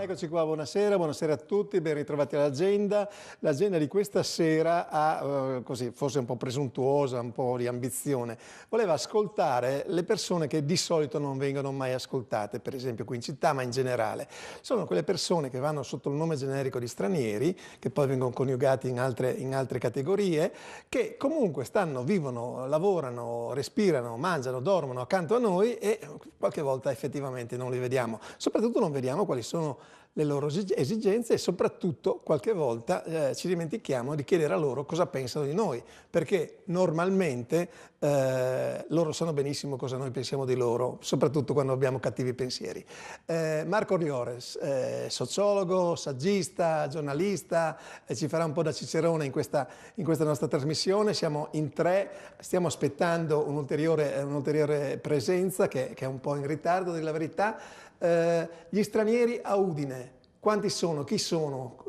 Eccoci qua, buonasera a tutti, ben ritrovati all'agenda. L'agenda di questa sera ha, così, forse un po' presuntuosa, un po' di ambizione. Voleva ascoltare le persone che di solito non vengono mai ascoltate, per esempio qui in città, ma in generale. Sono quelle persone che vanno sotto il nome generico di stranieri, che poi vengono coniugati in altre categorie, che comunque stanno, vivono, lavorano, respirano, mangiano, dormono accanto a noi e qualche volta effettivamente non li vediamo. Soprattutto non vediamo quali sono le loro esigenze e soprattutto qualche volta ci dimentichiamo di chiedere a loro cosa pensano di noi, perché normalmente loro sanno benissimo cosa noi pensiamo di loro, soprattutto quando abbiamo cattivi pensieri. Marco Riores, sociologo, saggista, giornalista, ci farà un po' da cicerone in questa nostra trasmissione. Siamo in tre, stiamo aspettando un'ulteriore presenza che è un po' in ritardo, della verità. Gli stranieri a Udine, quanti sono? Chi sono?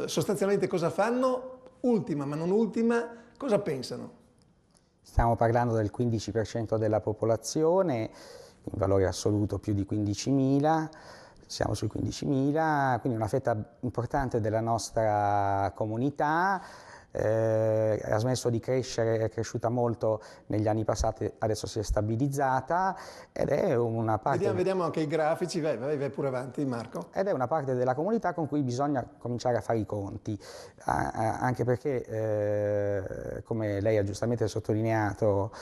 Sostanzialmente cosa fanno? Ultima ma non ultima, cosa pensano? Stiamo parlando del 15% della popolazione, in valore assoluto più di 15.000, siamo sui 15.000, quindi una fetta importante della nostra comunità. Ha smesso di crescere, è cresciuta molto negli anni passati, adesso si è stabilizzata ed è una parte... Vediamo anche i grafici, vai pure avanti Marco. Ed è una parte della comunità con cui bisogna cominciare a fare i conti, anche perché, come lei ha giustamente sottolineato,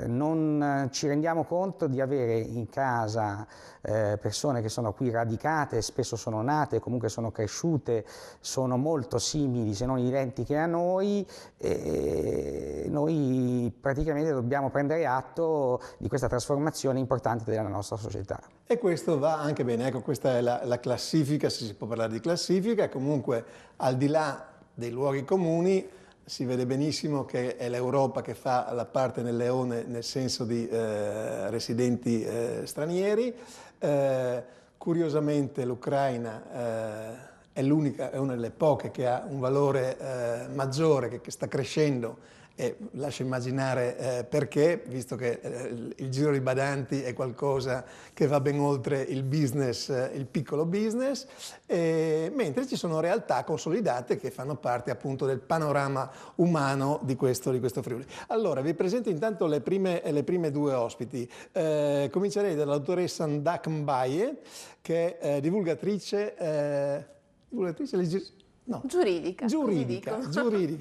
non ci rendiamo conto di avere in casa persone che sono qui radicate, spesso sono nate, comunque sono cresciute, sono molto simili se non identiche a noi, e noi praticamente dobbiamo prendere atto di questa trasformazione importante della nostra società. E questo va anche bene, ecco, questa è la classifica, se si può parlare di classifica. Comunque al di là dei luoghi comuni si vede benissimo che è l'Europa che fa la parte nel leone nel senso di residenti stranieri. Curiosamente l'Ucraina è una delle poche che ha un valore maggiore, che sta crescendo, e lascio immaginare perché, visto che il giro di badanti è qualcosa che va ben oltre il business, il piccolo business, mentre ci sono realtà consolidate che fanno parte appunto del panorama umano di questo Friuli. Allora, vi presento intanto le prime due ospiti. Comincerei dall'autoressa Ndak Mbaye, che è divulgatrice no. Giuridica,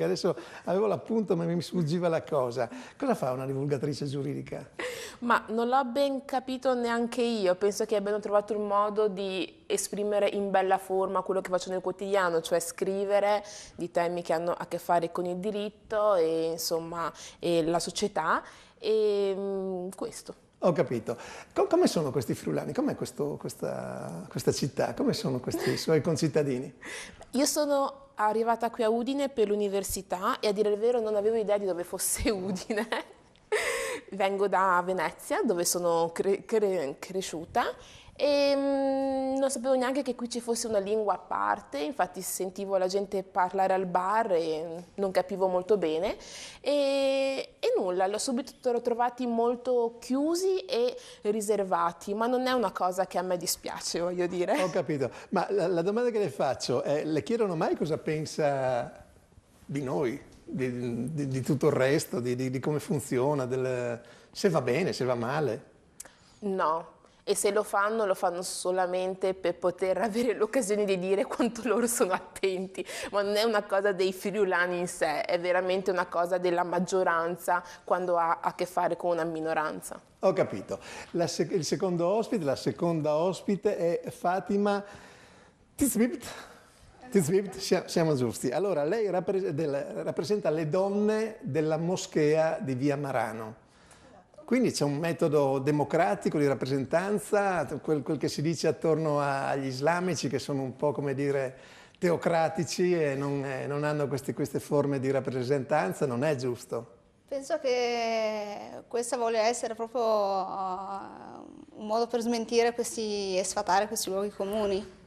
adesso avevo l'appunto ma mi sfuggiva la cosa. Cosa fa una divulgatrice giuridica? Ma non l'ho ben capito neanche io, penso che abbiano trovato il modo di esprimere in bella forma quello che faccio nel quotidiano, cioè scrivere di temi che hanno a che fare con il diritto e insomma e la società e questo. Ho capito. Come sono questi friulani? Com'è questa città? Come sono questi suoi concittadini? Io sono arrivata qui a Udine per l'università e a dire il vero non avevo idea di dove fosse Udine. Vengo da Venezia, dove sono cresciuta e non sapevo neanche che qui ci fosse una lingua a parte, infatti sentivo la gente parlare al bar e non capivo molto bene e nulla, l'ho subito trovati molto chiusi e riservati, ma non è una cosa che a me dispiace, voglio dire. Ho capito, ma la domanda che le faccio è, le chiedono mai cosa pensa di noi, di tutto il resto, di come funziona, se va bene, se va male? No. E se lo fanno solamente per poter avere l'occasione di dire quanto loro sono attenti, ma non è una cosa dei friulani in sé, è veramente una cosa della maggioranza quando ha a che fare con una minoranza. Ho capito. La seconda ospite è Fatima Tizbibt. Siamo giusti. Allora, lei rappresenta le donne della moschea di Via Marano. Quindi c'è un metodo democratico di rappresentanza, quel che si dice attorno agli islamici che sono un po', come dire, teocratici e non hanno queste forme di rappresentanza, non è giusto. Penso che questa voglia essere proprio un modo per smentire e sfatare questi luoghi comuni.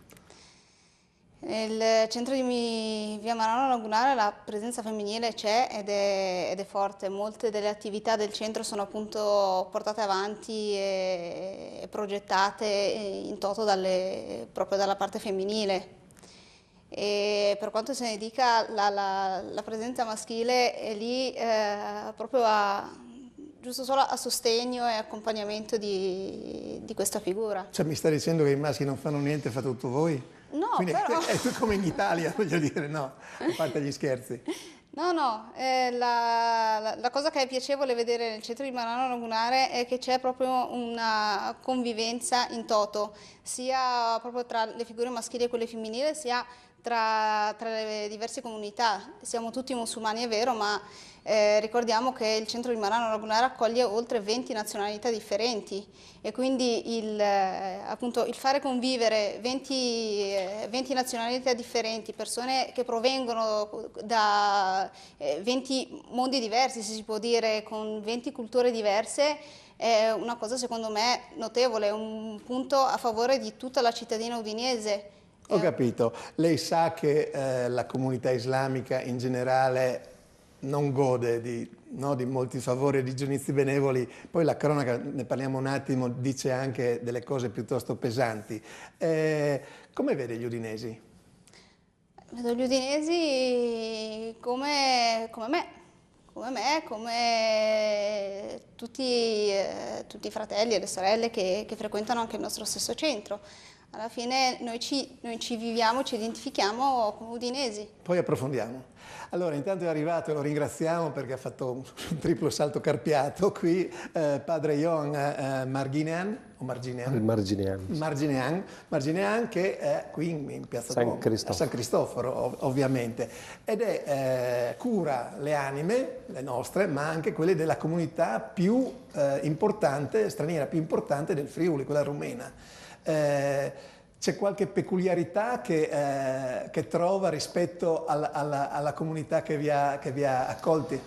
Nel centro di via Marano Lagunare la presenza femminile c'è ed è forte. Molte delle attività del centro sono appunto portate avanti e progettate in toto proprio dalla parte femminile. E per quanto se ne dica, la presenza maschile è lì proprio giusto solo a sostegno e accompagnamento di questa figura. Cioè mi sta dicendo che i maschi non fanno niente, fate tutto voi? No, quindi però... è come in Italia, voglio dire, no, a parte gli scherzi. No, la cosa che è piacevole vedere nel centro di Marano Lagunare è che c'è proprio una convivenza in toto, sia proprio tra le figure maschili e quelle femminili, sia tra le diverse comunità. Siamo tutti musulmani, è vero, ma ricordiamo che il centro di Marano Lagunare accoglie oltre 20 nazionalità differenti e quindi appunto, il fare convivere 20 nazionalità differenti, persone che provengono da 20 mondi diversi, se si può dire, con 20 culture diverse, è una cosa secondo me notevole, un punto a favore di tutta la cittadina udinese. Ho capito. Lei sa che la comunità islamica in generale non gode di molti favori e di giudizi benevoli, poi la cronaca, ne parliamo un attimo, dice anche delle cose piuttosto pesanti. Come vede gli udinesi? Vedo gli udinesi come tutti i fratelli e le sorelle che frequentano anche il nostro stesso centro. Alla fine noi ci viviamo, ci identifichiamo come udinesi. Poi approfondiamo. Allora, intanto è arrivato, e lo ringraziamo perché ha fatto un triplo salto carpiato qui, padre Ioan Marginean, o Marginean? Marginean, che è qui in Piazza Duomo, a San Cristoforo ovviamente, ed cura le anime, le nostre, ma anche quelle della comunità più importante, straniera più importante del Friuli, quella rumena. C'è qualche peculiarità che trova rispetto alla comunità che vi ha accolti?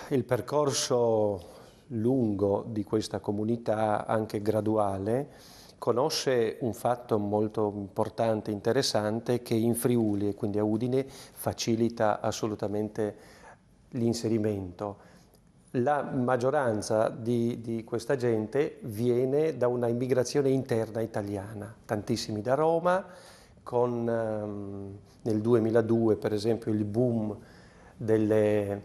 Il percorso lungo di questa comunità, anche graduale, conosce un fatto molto importante, interessante, che in Friuli e quindi a Udine facilita assolutamente l'inserimento. La maggioranza di questa gente viene da una immigrazione interna italiana, tantissimi da Roma, con nel 2002 per esempio il boom delle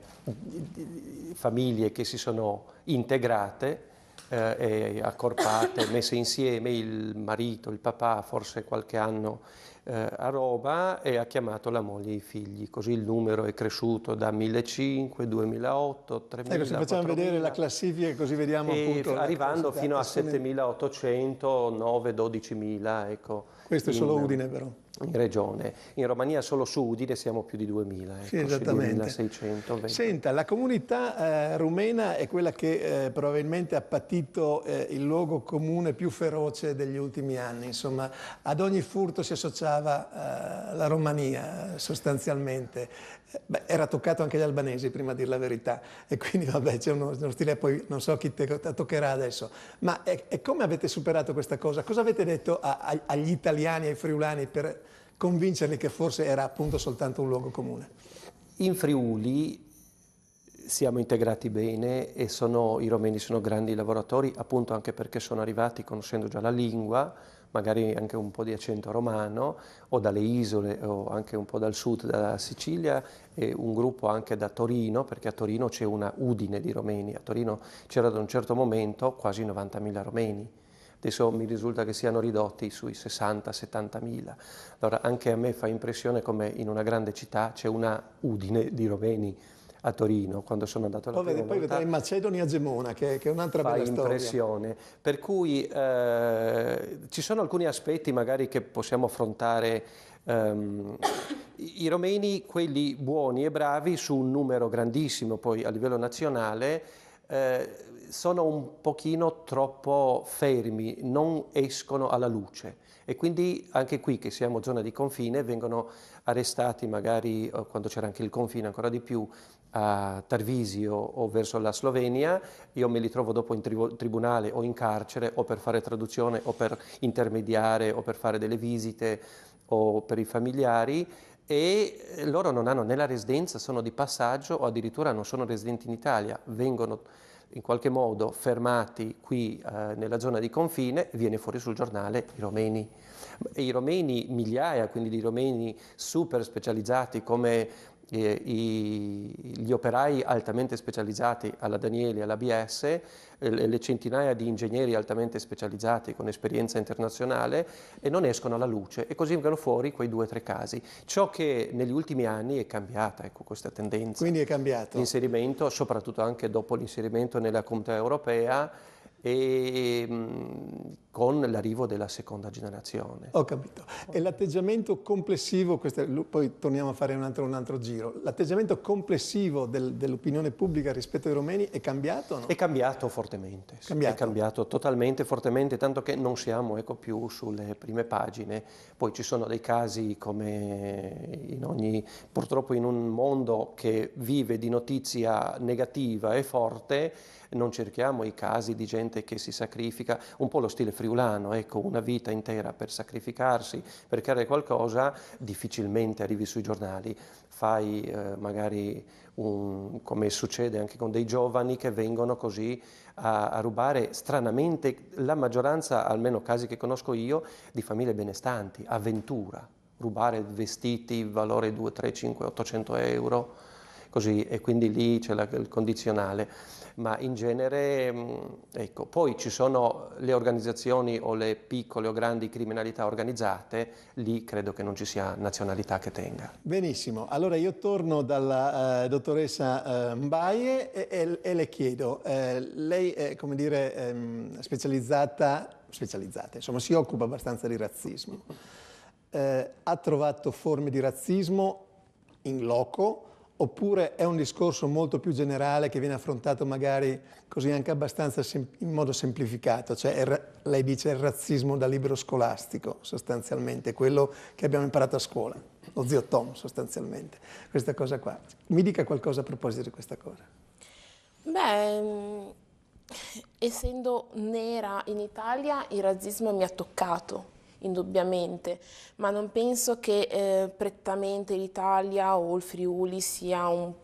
famiglie che si sono integrate e accorpate, messe insieme, il marito, il papà, forse qualche anno a Roma, e ha chiamato la moglie e i figli, così il numero è cresciuto da 1.500, 2.800, 3.000. Ecco, se facciamo vedere la classifica così vediamo appunto. Arrivando fino a 7.800, 9, 12.000, ecco. Questo è solo Udine però. In regione. In Romania solo su Udine siamo più di 2.000, ecco, sì, esattamente. 2.600. Senta, la comunità rumena è quella che probabilmente ha patito il luogo comune più feroce degli ultimi anni, insomma ad ogni furto si associava la Romania sostanzialmente. Era toccato anche agli albanesi, prima a dir la verità, e quindi vabbè c'è uno stile, poi non so chi toccherà adesso, ma come avete superato questa cosa? Cosa avete detto agli italiani, ai friulani per convincerli che forse era appunto soltanto un luogo comune? In Friuli siamo integrati bene e i romeni sono grandi lavoratori, appunto anche perché sono arrivati conoscendo già la lingua, magari anche un po' di accento romano, o dalle isole o anche un po' dal sud, dalla Sicilia, e un gruppo anche da Torino, perché a Torino c'è una Udine di romeni. A Torino c'era ad un certo momento quasi 90.000 romeni. Adesso mi risulta che siano ridotti sui 60-70.000. Allora anche a me fa impressione come in una grande città c'è una Udine di romeni a Torino, quando sono andato la prima volta. Poi vedrai Macedonia Gemona, che è un'altra bella storia. Fa impressione. Per cui ci sono alcuni aspetti magari che possiamo affrontare. I romeni, quelli buoni e bravi, su un numero grandissimo poi a livello nazionale, sono un pochino troppo fermi, non escono alla luce e quindi anche qui che siamo zona di confine vengono arrestati magari quando c'era anche il confine ancora di più a Tarvisio o verso la Slovenia, io me li trovo dopo in tribunale o in carcere o per fare traduzione o per intermediare o per fare delle visite o per i familiari e loro non hanno né la residenza, sono di passaggio o addirittura non sono residenti in Italia, vengono in qualche modo fermati qui nella zona di confine, viene fuori sul giornale i romeni. E i romeni, migliaia, quindi di romeni super specializzati come gli operai altamente specializzati alla Danieli e all'ABS, le centinaia di ingegneri altamente specializzati con esperienza internazionale e non escono alla luce e così vengono fuori quei 2 o 3 casi. Ciò che negli ultimi anni è cambiata, ecco, questa tendenza. Quindi è cambiato. L'inserimento, soprattutto anche dopo l'inserimento nella Comunità Europea e con l'arrivo della seconda generazione. Ho capito. E l'atteggiamento complessivo, poi torniamo a fare un altro giro, l'atteggiamento complessivo dell'opinione pubblica rispetto ai romeni è cambiato o no? È cambiato fortemente, è cambiato totalmente, fortemente, tanto che non siamo più sulle prime pagine. Poi ci sono dei casi come purtroppo in un mondo che vive di notizia negativa e forte, non cerchiamo i casi di gente che si sacrifica, un po' lo stile friulano, ecco, una vita intera per sacrificarsi, per creare qualcosa, difficilmente arrivi sui giornali. Fai magari come succede anche con dei giovani che vengono così a rubare, stranamente, la maggioranza, almeno casi che conosco io, di famiglie benestanti, avventura, rubare vestiti, valore 2, 3, 5, 800 euro, così, e quindi lì c'è il condizionale. Ma in genere, ecco, poi ci sono le organizzazioni o le piccole o grandi criminalità organizzate, lì credo che non ci sia nazionalità che tenga. Benissimo, allora io torno dalla dottoressa Mbaye e le chiedo, lei è, come dire, specializzata, insomma si occupa abbastanza di razzismo, ha trovato forme di razzismo in loco? Oppure è un discorso molto più generale che viene affrontato magari così anche abbastanza in modo semplificato, cioè lei dice il razzismo da libro scolastico sostanzialmente, quello che abbiamo imparato a scuola, lo zio Tom sostanzialmente, questa cosa qua. Mi dica qualcosa a proposito di questa cosa. Beh, essendo nera in Italia il razzismo mi ha toccato. Indubbiamente, ma non penso che prettamente l'Italia o il Friuli sia un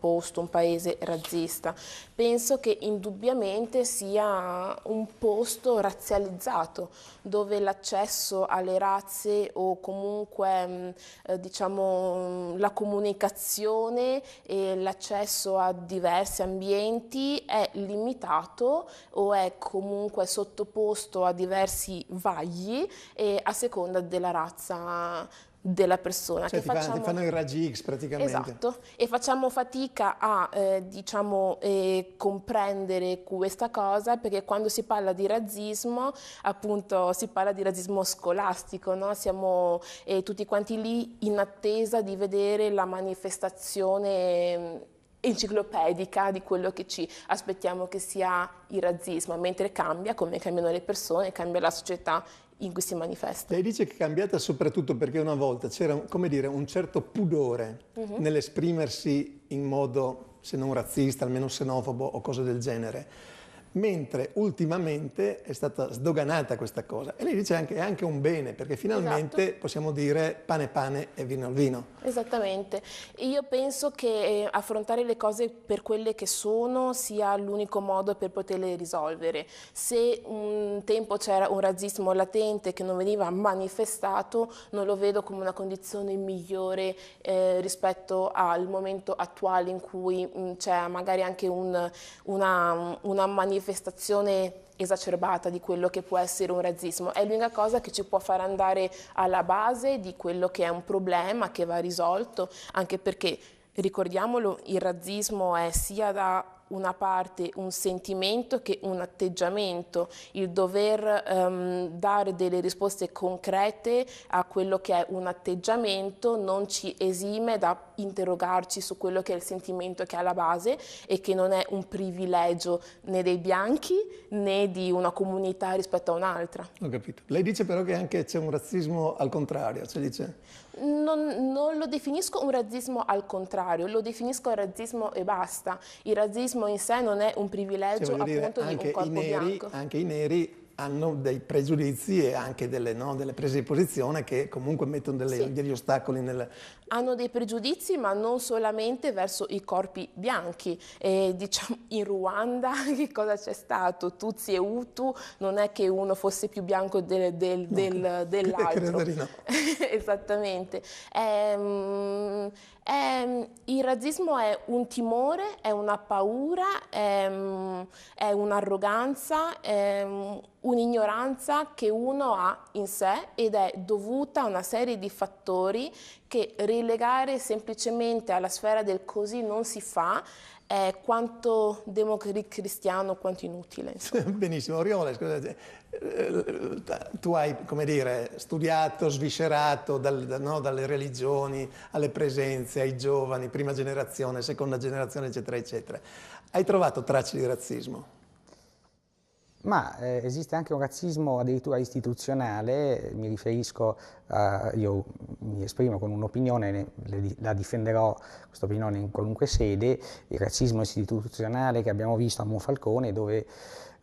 paese razzista. Penso che indubbiamente sia un posto razzializzato, dove l'accesso alle razze o comunque diciamo la comunicazione e l'accesso a diversi ambienti è limitato o è comunque sottoposto a diversi vagli e a seconda della razza della persona. Cioè ti fanno i raggi X praticamente. Esatto, e facciamo fatica a comprendere questa cosa perché quando si parla di razzismo appunto si parla di razzismo scolastico, no? Siamo tutti quanti lì in attesa di vedere la manifestazione enciclopedica di quello che ci aspettiamo che sia il razzismo, mentre cambia, come cambiano le persone, cambia la società in cui si manifesta. Lei dice che è cambiata soprattutto perché una volta c'era, come dire, un certo pudore nell'esprimersi in modo, se non razzista, almeno xenofobo o cose del genere, mentre ultimamente è stata sdoganata questa cosa. E lei dice anche è anche un bene, perché finalmente possiamo dire pane e vino al vino. Esattamente. Io penso che affrontare le cose per quelle che sono sia l'unico modo per poterle risolvere. Se un tempo c'era un razzismo latente che non veniva manifestato, non lo vedo come una condizione migliore rispetto al momento attuale in cui c'è magari anche una manifestazione esacerbata di quello che può essere un razzismo. È l'unica cosa che ci può far andare alla base di quello che è un problema che va risolto, anche perché, ricordiamolo, il razzismo è sia da una parte un sentimento che un atteggiamento, il dover dare delle risposte concrete a quello che è un atteggiamento non ci esime da interrogarci su quello che è il sentimento che è alla base e che non è un privilegio né dei bianchi né di una comunità rispetto a un'altra. Ho capito. Lei dice però che anche c'è un razzismo al contrario, cioè dice... Non lo definisco un razzismo al contrario, lo definisco razzismo e basta. Il razzismo in sé non è un privilegio appunto di un corpo bianco. Anche i neri hanno dei pregiudizi e anche delle prese di posizione che comunque mettono degli ostacoli nel... Hanno dei pregiudizi, ma non solamente verso i corpi bianchi. Diciamo, in Ruanda che cosa c'è stato? Tutsi e Hutu, non è che uno fosse più bianco dell'altro. Credo di no. Esattamente. Il razzismo è un timore, è una paura, è un'arroganza, è un'ignoranza che uno ha in sé ed è dovuta a una serie di fattori che relegare semplicemente alla sfera del così non si fa è quanto democristiano quanto inutile. Benissimo, Oriole, scusate, tu hai, come dire, studiato, sviscerato dalle religioni alle presenze, ai giovani, prima generazione, seconda generazione, eccetera, eccetera. Hai trovato tracce di razzismo? Ma esiste anche un razzismo addirittura istituzionale, mi riferisco, io mi esprimo con un'opinione, la difenderò questa opinione in qualunque sede, il razzismo istituzionale che abbiamo visto a Monfalcone, dove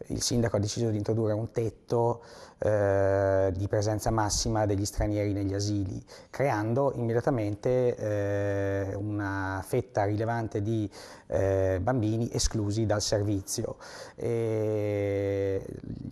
il sindaco ha deciso di introdurre un tetto di presenza massima degli stranieri negli asili, creando immediatamente una fetta rilevante di bambini esclusi dal servizio.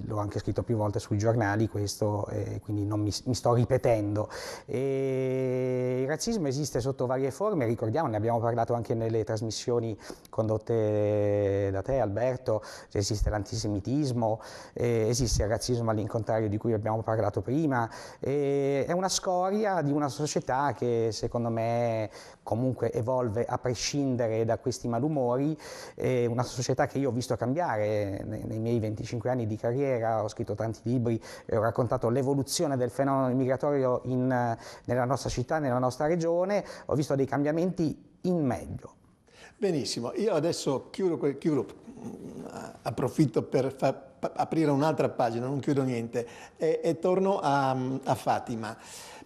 L'ho anche scritto più volte sui giornali questo, quindi non mi sto ripetendo. Il razzismo esiste sotto varie forme, ricordiamo, ne abbiamo parlato anche nelle trasmissioni condotte da te, Alberto, esiste l'antisemitismo, esiste il razzismo all'incontrario di cui abbiamo parlato prima, è una scoria di una società che secondo me comunque evolve a prescindere da questi malumori, è una società che io ho visto cambiare nei miei 25 anni di carriera, ho scritto tanti libri e ho raccontato l'evoluzione del fenomeno migratorio nella nostra città, nella nostra regione, ho visto dei cambiamenti in meglio. Benissimo, io adesso approfitto per aprire un'altra pagina, non chiudo niente, e torno a Fatima,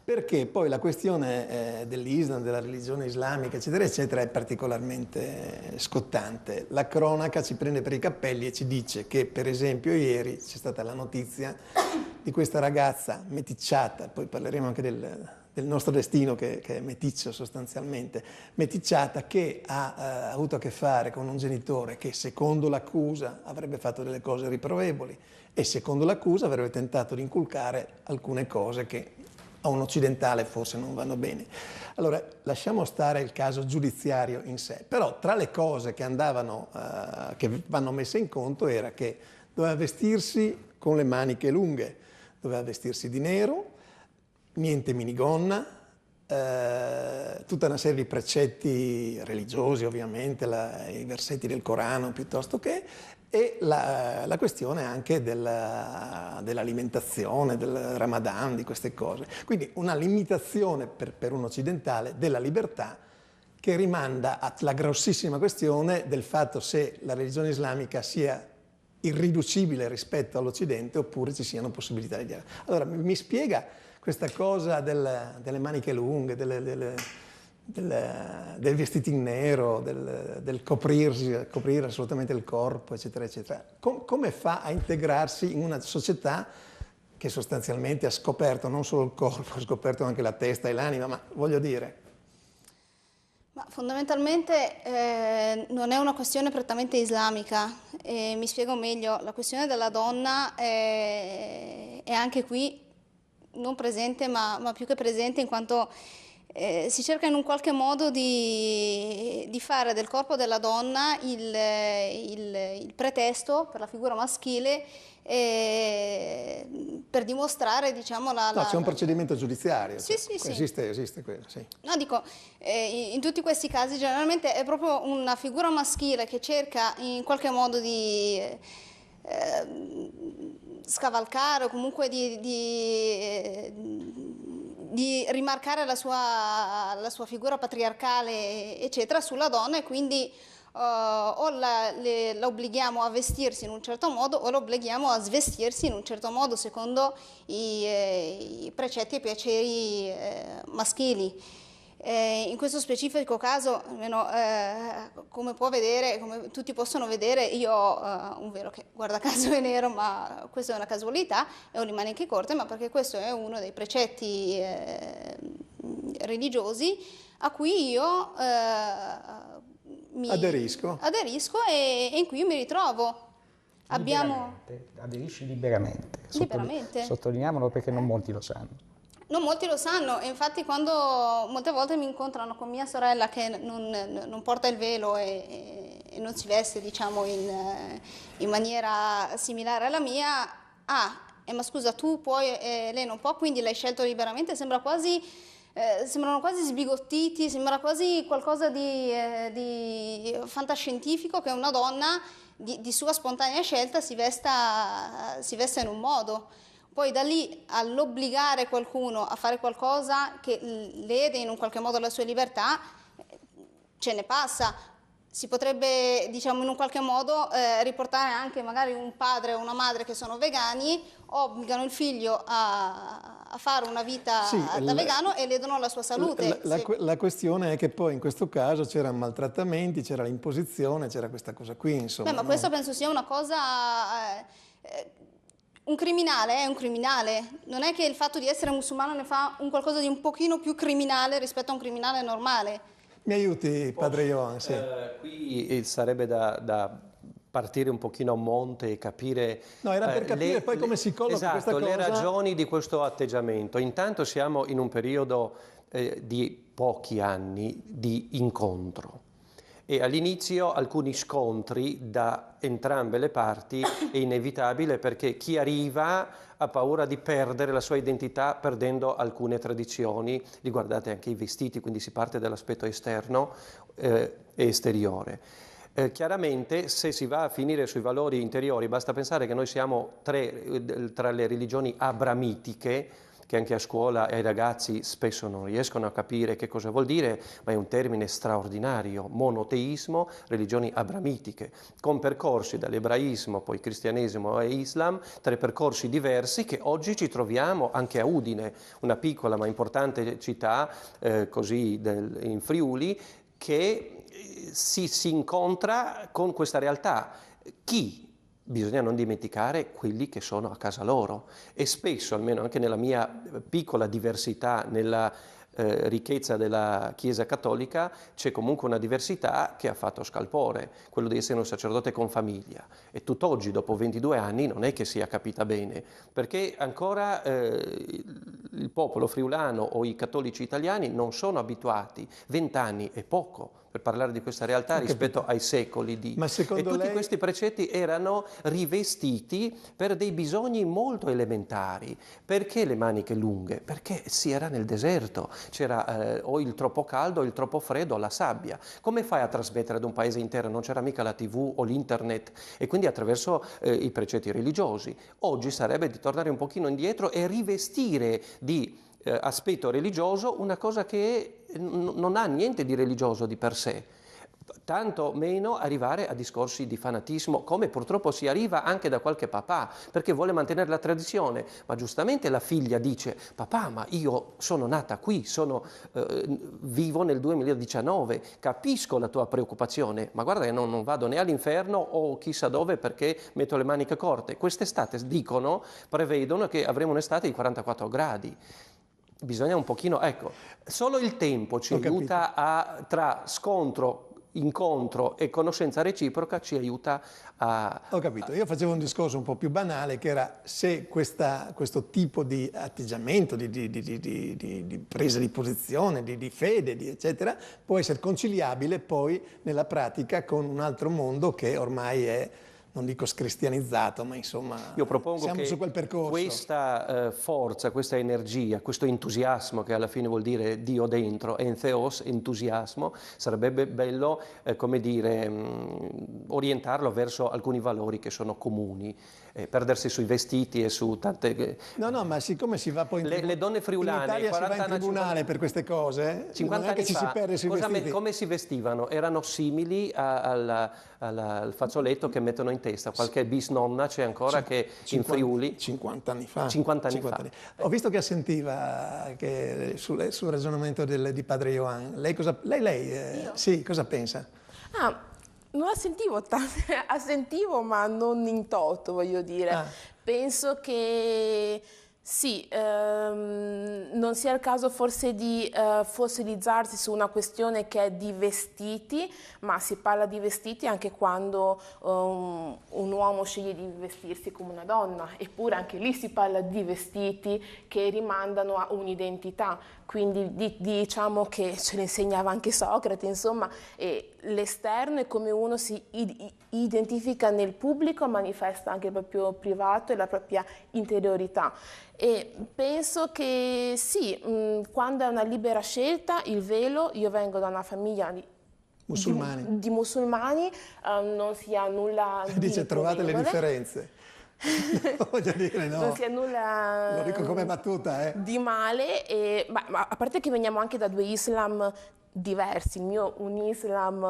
perché poi la questione dell'Islam, della religione islamica, eccetera, eccetera, è particolarmente scottante. La cronaca ci prende per i capelli e ci dice che, per esempio, ieri c'è stata la notizia di questa ragazza meticciata, poi parleremo anche del nostro destino che è meticcio sostanzialmente, meticciata, che ha avuto a che fare con un genitore che secondo l'accusa avrebbe fatto delle cose riprovevoli e secondo l'accusa avrebbe tentato di inculcare alcune cose che a un occidentale forse non vanno bene. Allora, lasciamo stare il caso giudiziario in sé, però tra le cose che che vanno messe in conto era che doveva vestirsi con le maniche lunghe, doveva vestirsi di nero, niente minigonna, tutta una serie di precetti religiosi ovviamente, i versetti del Corano piuttosto che, e la questione anche dell'alimentazione, del Ramadan, di queste cose. Quindi una limitazione per un occidentale della libertà che rimanda alla grossissima questione del fatto se la religione islamica sia irriducibile rispetto all'Occidente oppure ci siano possibilità di dire. Allora, mi spiega questa cosa delle maniche lunghe, del vestito in nero, del coprire assolutamente il corpo, eccetera, eccetera. Come fa a integrarsi in una società che sostanzialmente ha scoperto non solo il corpo, ha scoperto anche la testa e l'anima, ma voglio dire... Ma fondamentalmente non è una questione prettamente islamica, mi spiego meglio, la questione della donna è anche qui non presente ma più che presente, in quanto si cerca in un qualche modo di fare del corpo della donna il pretesto per la figura maschile per dimostrare, diciamo, No, c'è un procedimento giudiziario. Sì, cioè, sì, sì. Esiste quello, sì. No, dico, in tutti questi casi generalmente è proprio una figura maschile che cerca in qualche modo di scavalcare o comunque di rimarcare la sua figura patriarcale, eccetera, sulla donna, e quindi o la obblighiamo a vestirsi in un certo modo o la obblighiamo a svestirsi in un certo modo secondo i precetti e piaceri maschili. In questo specifico caso, almeno, come tutti possono vedere, io ho un velo che guarda caso è nero, ma questa è una casualità, e ho le maniche corte, ma perché questo è uno dei precetti religiosi a cui io Aderisco e in cui io mi ritrovo. Aderisci liberamente. Liberamente. Sottolineiamolo perché non molti lo sanno. Non molti lo sanno, e infatti quando molte volte mi incontrano con mia sorella che non porta il velo e non si veste, diciamo, in maniera similare alla mia, ma scusa, tu puoi, lei non può, quindi l'hai scelto liberamente, sembrano quasi sbigottiti, sembra quasi qualcosa di fantascientifico che una donna di sua spontanea scelta si vesta in un modo. Poi da lì all'obbligare qualcuno a fare qualcosa che lede in un qualche modo la sua libertà, ce ne passa. Si potrebbe, diciamo, in un qualche modo riportare anche magari un padre o una madre che sono vegani, obbligano il figlio a fare una vita da vegano e ledono la sua salute. La questione è che poi in questo caso c'erano maltrattamenti, c'era l'imposizione, c'era questa cosa qui, insomma. Ma questo penso sia una cosa... un criminale è un criminale, non è che il fatto di essere musulmano ne fa un qualcosa di un pochino più criminale rispetto a un criminale normale. Mi aiuti, padre Johan? Sì. Qui sarebbe da partire un pochino a monte e capire... No, era per capire poi come si colloca questa cosa. Le ragioni di questo atteggiamento. Intanto siamo in un periodo di pochi anni di incontro. E all'inizio alcuni scontri da entrambe le parti è inevitabile, perché chi arriva ha paura di perdere la sua identità perdendo alcune tradizioni. Riguardate anche i vestiti, quindi si parte dall'aspetto esterno e esteriore. Chiaramente se si va a finire sui valori interiori, basta pensare che noi siamo tra le religioni abramitiche, che anche a scuola ai ragazzi spesso non riescono a capire che cosa vuol dire, ma è un termine straordinario: monoteismo, religioni abramitiche, con percorsi dall'ebraismo, poi cristianesimo e Islam, tre percorsi diversi che oggi ci troviamo anche a Udine, una piccola ma importante città in Friuli, che si incontra con questa realtà. Bisogna non dimenticare quelli che sono a casa loro, e spesso, almeno anche nella mia piccola diversità, nella ricchezza della Chiesa Cattolica, c'è comunque una diversità che ha fatto scalpore, quello di essere un sacerdote con famiglia. E tutt'oggi, dopo 22 anni, non è che sia capita bene, perché ancora il popolo friulano o i cattolici italiani non sono abituati. 20 anni è poco per parlare di questa realtà rispetto ai secoli di... Ma secondo tutti questi precetti erano rivestiti per dei bisogni molto elementari. Perché le maniche lunghe? Perché si era nel deserto, c'era o il troppo caldo o il troppo freddo o la sabbia. Come fai a trasmettere ad un paese intero? Non c'era mica la TV o l'internet, e quindi attraverso i precetti religiosi. Oggi sarebbe di tornare un pochino indietro e rivestire di aspetto religioso una cosa che non ha niente di religioso di per sé, tanto meno arrivare a discorsi di fanatismo, come purtroppo si arriva anche da qualche papà, perché vuole mantenere la tradizione. Ma giustamente la figlia dice: papà, ma io sono nata qui, vivo nel 2019, capisco la tua preoccupazione, ma guarda che non vado né all'inferno o chissà dove perché metto le maniche corte. Quest'estate prevedono che avremo un'estate di 44 gradi. Bisogna un pochino, solo il tempo ci aiuta tra incontro e conoscenza reciproca ci aiuta a... Ho capito, io facevo un discorso un po' più banale, che era se questo tipo di atteggiamento, di presa di posizione, di fede, eccetera, può essere conciliabile poi nella pratica con un altro mondo che ormai è non dico scristianizzato, ma insomma Io propongo siamo che su quel percorso. questa forza, questa energia, questo entusiasmo che alla fine vuol dire Dio dentro, entheos, entusiasmo, sarebbe bello, come dire, orientarlo verso alcuni valori che sono comuni, perdersi sui vestiti e su tante... No, ma siccome si va poi le donne friulane, in Italia si va 40 in anni, tribunale 50 per queste cose, 50 non è che anni ci si fa, perde sui vestiti. come si vestivano? Erano simili al fazzoletto che mettono in testa. Qualche bisnonna c'è ancora che in Friuli... 50 anni fa. 50 anni fa. Ho visto che assentiva sul ragionamento di padre Ioan. Lei sì, cosa pensa? Non assentivo, ma non in toto, voglio dire. Penso che sì, non sia il caso forse di fossilizzarsi su una questione che è di vestiti, ma si parla di vestiti anche quando un uomo sceglie di vestirsi come una donna, eppure anche lì si parla di vestiti che rimandano a un'identità. Quindi diciamo che ce ne insegnava anche Socrate, insomma, l'esterno è come uno si identifica nel pubblico, manifesta anche il proprio privato e la propria interiorità. E penso che sì, quando è una libera scelta, il velo, io vengo da una famiglia di musulmani, non sia nulla di Dice trovate le differenze. Voglio dire, no. Non sia nulla lo dico come battuta, di male, ma a parte che veniamo anche da due Islam diversi, il mio un Islam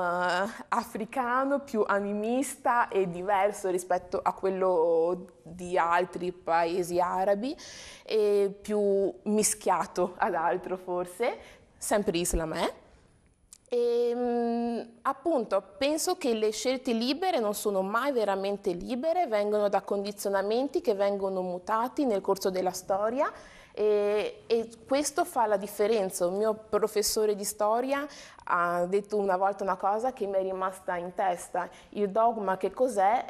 africano più animista e diverso rispetto a quello di altri paesi arabi e più mischiato ad altro forse, sempre Islam è. E appunto penso che le scelte libere non sono mai veramente libere, vengono da condizionamenti che vengono mutati nel corso della storia e questo fa la differenza. Un mio professore di storia ha detto una volta una cosa che mi è rimasta in testa: il dogma che cos'è?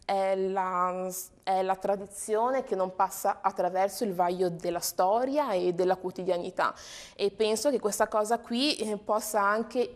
È la tradizione che non passa attraverso il vaglio della storia e della quotidianità, e penso che questa cosa qui possa anche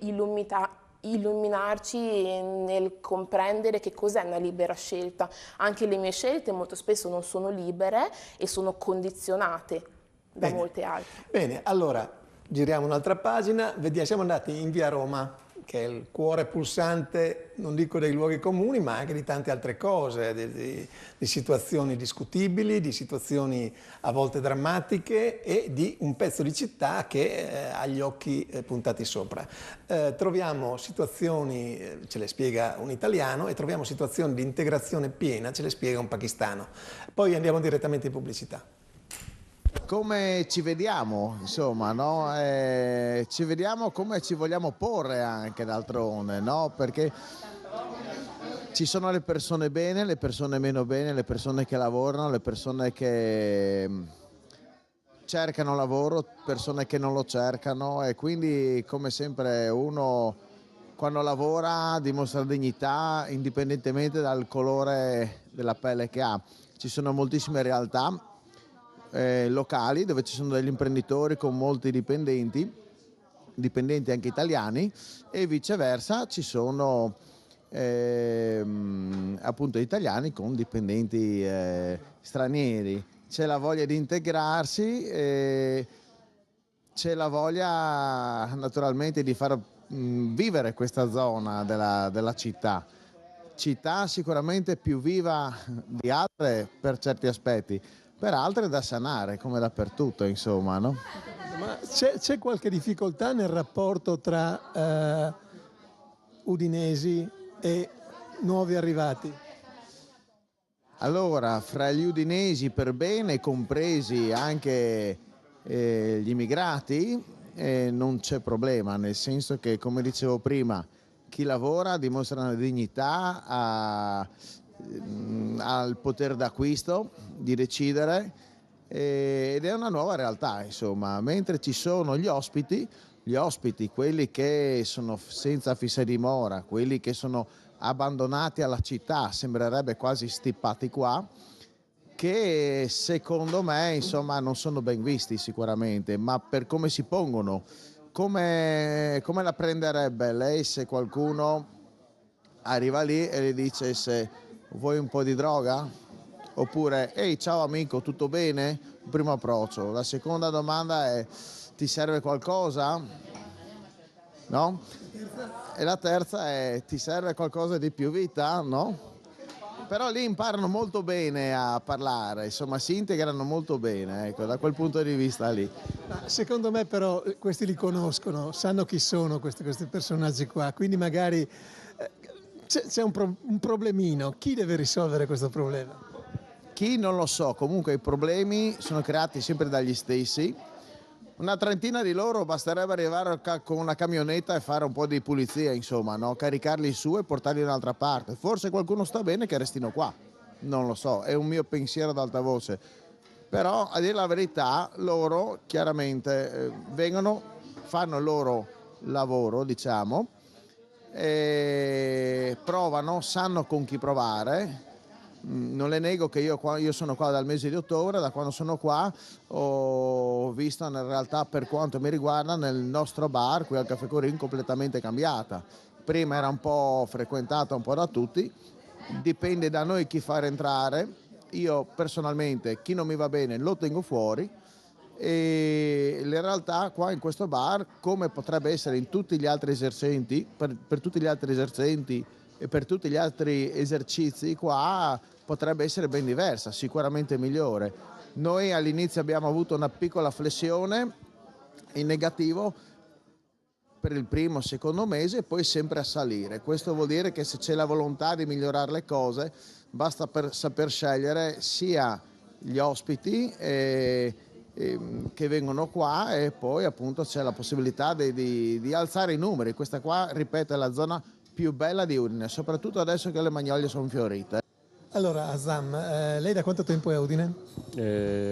illuminarci nel comprendere che cos'è una libera scelta. Anche le mie scelte molto spesso non sono libere e sono condizionate da molte altre. Bene, allora giriamo un'altra pagina, siamo andati in via Roma, che è il cuore pulsante, non dico dei luoghi comuni, ma anche di tante altre cose, di situazioni discutibili, di situazioni a volte drammatiche e di un pezzo di città che ha gli occhi puntati sopra. Troviamo situazioni, ce le spiega un italiano, e troviamo situazioni di integrazione piena, ce le spiega un pakistano. Poi andiamo direttamente in pubblicità. Come ci vediamo, insomma, no? Ci vediamo come ci vogliamo porre anche d'altronde, no? Perché ci sono le persone bene, le persone meno bene, le persone che lavorano, le persone che cercano lavoro, persone che non lo cercano, e quindi come sempre uno quando lavora dimostra dignità indipendentemente dal colore della pelle che ha. Ci sono moltissime realtà locali dove ci sono degli imprenditori con molti dipendenti anche italiani, e viceversa ci sono appunto italiani con dipendenti stranieri. C'è la voglia di integrarsi, c'è la voglia naturalmente di far vivere questa zona della città sicuramente più viva di altre per certi aspetti, per altre da sanare, come dappertutto, insomma, no? Ma c'è qualche difficoltà nel rapporto tra udinesi e nuovi arrivati? Allora, fra gli udinesi per bene, compresi anche gli immigrati, non c'è problema, nel senso che, come dicevo prima, chi lavora dimostra una dignità al potere d'acquisto di decidere, ed è una nuova realtà, insomma. Mentre ci sono gli ospiti, quelli che sono senza fissa dimora, quelli che sono abbandonati alla città, sembrerebbe quasi stippati qua, che secondo me insomma non sono ben visti sicuramente, ma per come si pongono, come la prenderebbe lei se qualcuno arriva lì e le dicesse: vuoi un po' di droga? Oppure, ehi, ciao amico, tutto bene? Primo approccio. La seconda domanda è, ti serve qualcosa? No? E la terza è, ti serve qualcosa di più, vita? No? Però lì imparano molto bene a parlare, insomma si integrano molto bene, ecco, da quel punto di vista lì. Ma secondo me però questi li conoscono, sanno chi sono questi personaggi qua, quindi magari c'è un problemino. Chi deve risolvere questo problema? Chi non lo so, comunque i problemi sono creati sempre dagli stessi. Una trentina di loro basterebbe arrivare con una camionetta e fare un po' di pulizia, insomma, no? Caricarli su e portarli da un'altra parte. Forse qualcuno sta bene che restino qua, non lo so, è un mio pensiero ad alta voce. Però, a dire la verità, loro chiaramente vengono, fanno il loro lavoro, diciamo, e provano, sanno con chi provare. Non le nego che io sono qua dal mese di ottobre, da quando sono qua ho visto in realtà, per quanto mi riguarda, nel nostro bar qui al Caffè Corin completamente cambiata. Prima era un po' frequentata un po' da tutti, dipende da noi chi far entrare. Io personalmente chi non mi va bene lo tengo fuori, e in realtà qua in questo bar, come potrebbe essere in tutti gli altri esercenti, per tutti gli altri esercenti e per tutti gli altri esercizi, qua potrebbe essere ben diversa, sicuramente migliore. Noi all'inizio abbiamo avuto una piccola flessione in negativo per il primo e secondo mese e poi sempre a salire. Questo vuol dire che se c'è la volontà di migliorare le cose basta saper scegliere sia gli ospiti che vengono qua, e poi appunto c'è la possibilità di alzare i numeri. Questa qua, ripeto, è la zona più bella di Udine, soprattutto adesso che le magnolie sono fiorite. Allora, Azam, lei da quanto tempo è a Udine?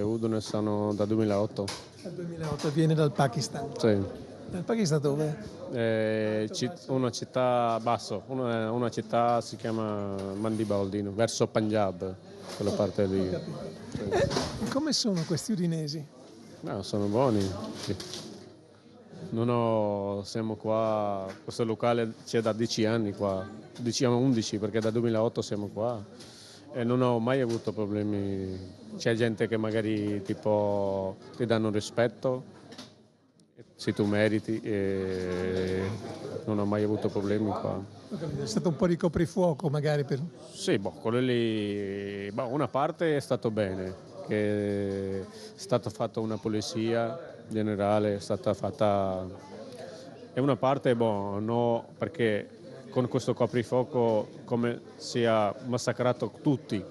Udine sono da 2008. Dal 2008, viene dal Pakistan. Sì. Dal Pakistan dove? Una città basso, una città si chiama Mandi Baldino, verso Punjab, quella parte lì. Sì. Come sono questi udinesi? No, sono buoni. Sì. Siamo qua, questo locale c'è da 10 anni qua, diciamo 11 perché da 2008 siamo qua e non ho mai avuto problemi. C'è gente che magari tipo ti danno rispetto se tu meriti, e non ho mai avuto problemi qua. È stato un po' di coprifuoco magari per... Sì, quello lì, una parte è stato bene, che è stata fatta una pulizia generale, è stata fatta, e una parte no, perché con questo coprifuoco come si è massacrato tutti,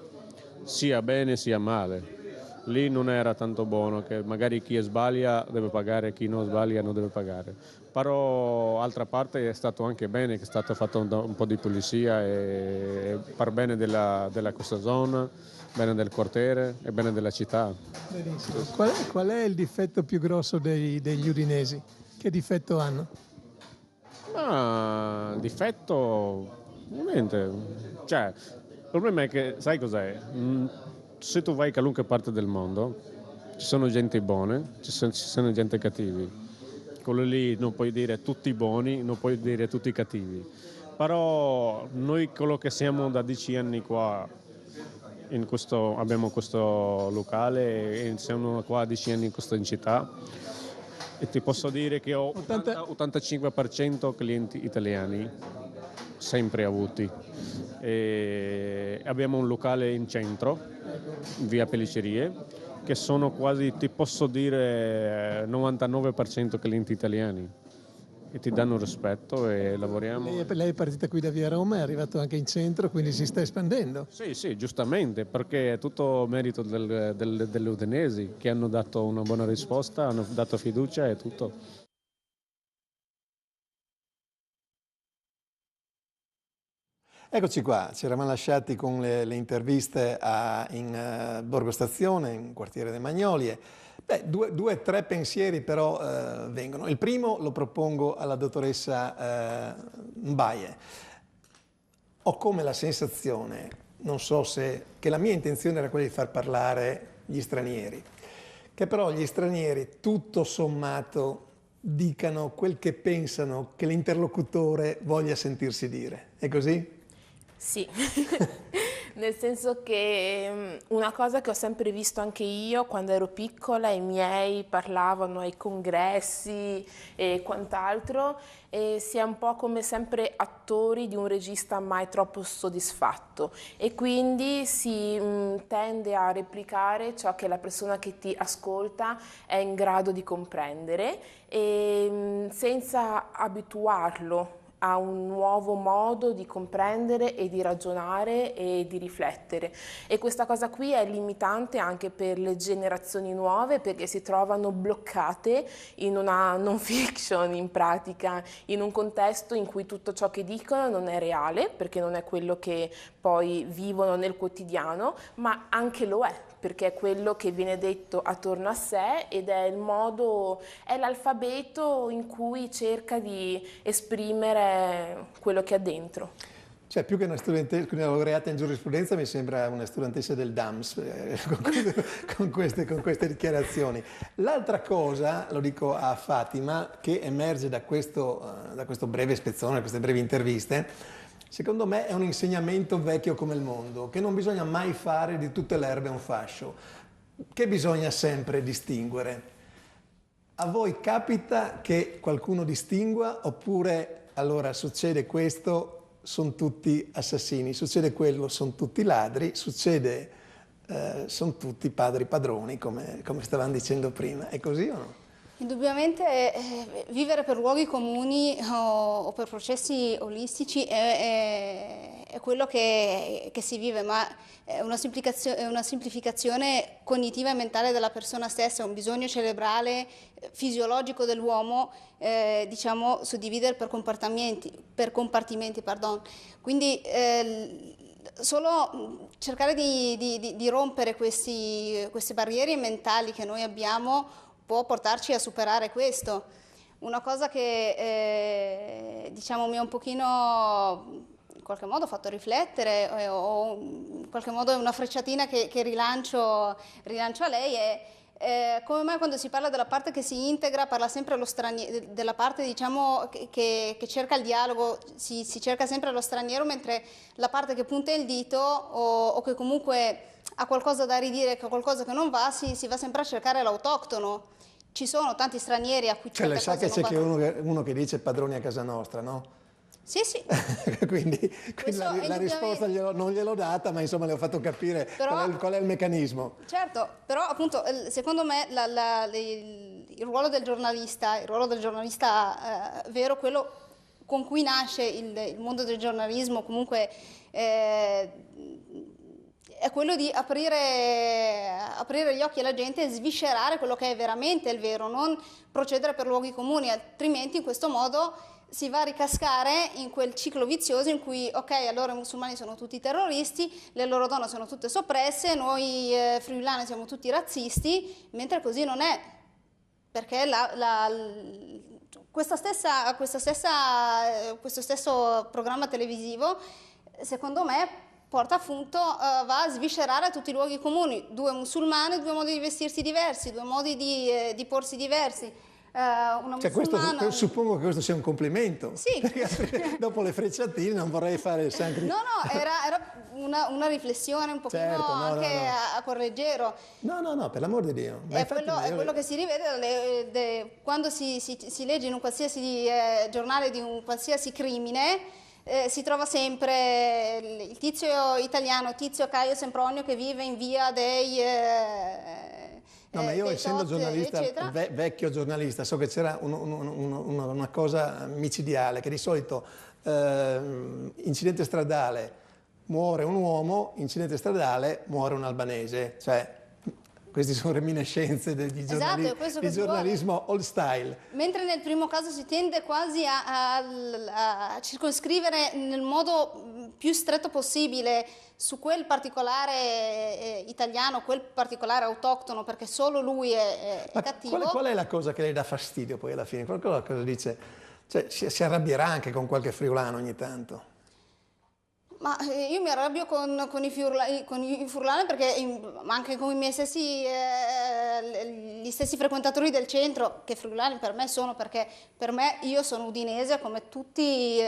sia bene sia male. Lì non era tanto buono, che magari chi sbaglia deve pagare, chi non sbaglia non deve pagare. Però altra parte è stato anche bene, che è stato fatto un po' di pulizia e per bene della questa zona, bene del quartiere e bene della città. Benissimo. Qual è il difetto più grosso degli udinesi? Che difetto hanno? Difetto? Niente. Cioè, il problema è che, sai cos'è? Se tu vai a qualunque parte del mondo, ci sono gente buone, ci sono gente cattivi. Quello lì non puoi dire tutti buoni, non puoi dire tutti cattivi. Però noi quello che siamo da 10 anni qua, abbiamo questo locale e siamo qua 10 anni in città, e ti posso dire che ho 85% clienti italiani, sempre avuti. E abbiamo un locale in centro, via Pellicerie, che sono quasi, ti posso dire, 99% clienti italiani, e ti danno rispetto e lavoriamo. Lei è partita qui da via Roma, è arrivato anche in centro, quindi si sta espandendo. Sì, giustamente, perché è tutto merito degli udinesi che hanno dato una buona risposta, hanno dato fiducia e tutto. Eccoci qua, ci eravamo lasciati con le interviste in Borgo Stazione, in quartiere delle Magnolie. Due o tre pensieri però vengono. Il primo lo propongo alla dottoressa Mbaye. Ho come la sensazione, non so se, che la mia intenzione era quella di far parlare gli stranieri, che però gli stranieri tutto sommato dicano quel che pensano che l'interlocutore voglia sentirsi dire. È così? Sì, Nel senso che una cosa che ho sempre visto anche io quando ero piccola, i miei parlavano ai congressi e quant'altro, e si è un po' come sempre attori di un regista mai troppo soddisfatto, e quindi si tende a replicare ciò che la persona che ti ascolta è in grado di comprendere, e senza abituarlo a un nuovo modo di comprendere e di ragionare e di riflettere. E questa cosa qui è limitante anche per le generazioni nuove, perché si trovano bloccate in una non fiction, in pratica, in un contesto in cui tutto ciò che dicono non è reale, perché non è quello che poi vivono nel quotidiano, ma anche lo è, perché è quello che viene detto attorno a sé, ed è il modo, è l'alfabeto in cui cerca di esprimere quello che ha dentro. Cioè, più che una laureata in giurisprudenza, mi sembra una studentessa del DAMS con queste dichiarazioni. L'altra cosa, lo dico a Fatima, che emerge da questo breve spezzone, da queste brevi interviste, secondo me è un insegnamento vecchio come il mondo, che non bisogna mai fare di tutte le erbe un fascio, che bisogna sempre distinguere. A voi capita che qualcuno distingua, oppure allora succede questo, sono tutti assassini, succede quello, sono tutti ladri, succede, sono tutti padri padroni, come stavamo dicendo prima. È così o no? Indubbiamente vivere per luoghi comuni o per processi olistici è quello che si vive, ma è una semplificazione cognitiva e mentale della persona stessa, un bisogno cerebrale, fisiologico dell'uomo, diciamo, suddividere per compartimenti, pardon. Quindi solo cercare di rompere queste barriere mentali che noi abbiamo può portarci a superare questo. Una cosa che diciamo mi ha un pochino in qualche modo fatto riflettere, o in qualche modo è una frecciatina che rilancio a lei, è come mai quando si parla della parte che si integra parla sempre della parte, diciamo, che cerca il dialogo, si cerca sempre lo straniero, mentre la parte che punta il dito o che comunque ha qualcosa da ridire, che ha qualcosa che non va, si va sempre a cercare l'autoctono. Ci sono tanti stranieri a cui certe sa cose che c'è non vanno. uno che dice padroni a casa nostra, no? Sì, sì. quindi la indubbiamente. risposta non gliel'ho data, ma insomma le ho fatto capire qual è il meccanismo. Certo, però appunto secondo me il ruolo del giornalista vero, quello con cui nasce il mondo del giornalismo, comunque è quello di aprire gli occhi alla gente e sviscerare quello che è veramente il vero, non procedere per luoghi comuni, altrimenti in questo modo si va a ricascare in quel ciclo vizioso in cui, ok, allora i musulmani sono tutti terroristi, le loro donne sono tutte soppresse, noi friulani siamo tutti razzisti, mentre così non è, perché questo stesso programma televisivo, secondo me, porta appunto, va a sviscerare a tutti i luoghi comuni, due musulmane, due modi di vestirsi diversi, due modi di porsi diversi. Una musulmana... suppongo che questo sia un complimento. Sì. Perché dopo le frecciatine non vorrei fare il sangue. No, era una riflessione un pochino, certo, anche a cuor leggero. No, per l'amor di Dio. È quello che si rivede quando si legge in un qualsiasi giornale di un qualsiasi crimine. Si trova sempre il tizio italiano, Tizio Caio Sempronio, che vive in via dei no, ma io essendo giornalista, vecchio giornalista, so che c'era una cosa micidiale, che di solito incidente stradale muore un uomo, incidente stradale muore un albanese, cioè queste sono reminiscenze di giornalismo old style. Mentre nel primo caso si tende quasi a circoscrivere nel modo più stretto possibile su quel particolare italiano, quel particolare autoctono, perché solo lui è cattivo. Qual è la cosa che le dà fastidio poi alla fine? Qualcosa cosa dice? Cioè, si arrabbierà anche con qualche friulano ogni tanto? Ma io mi arrabbio con i furlani perché anche con i miei gli stessi frequentatori del centro, che friulani per me sono, perché per me io sono udinese come tutti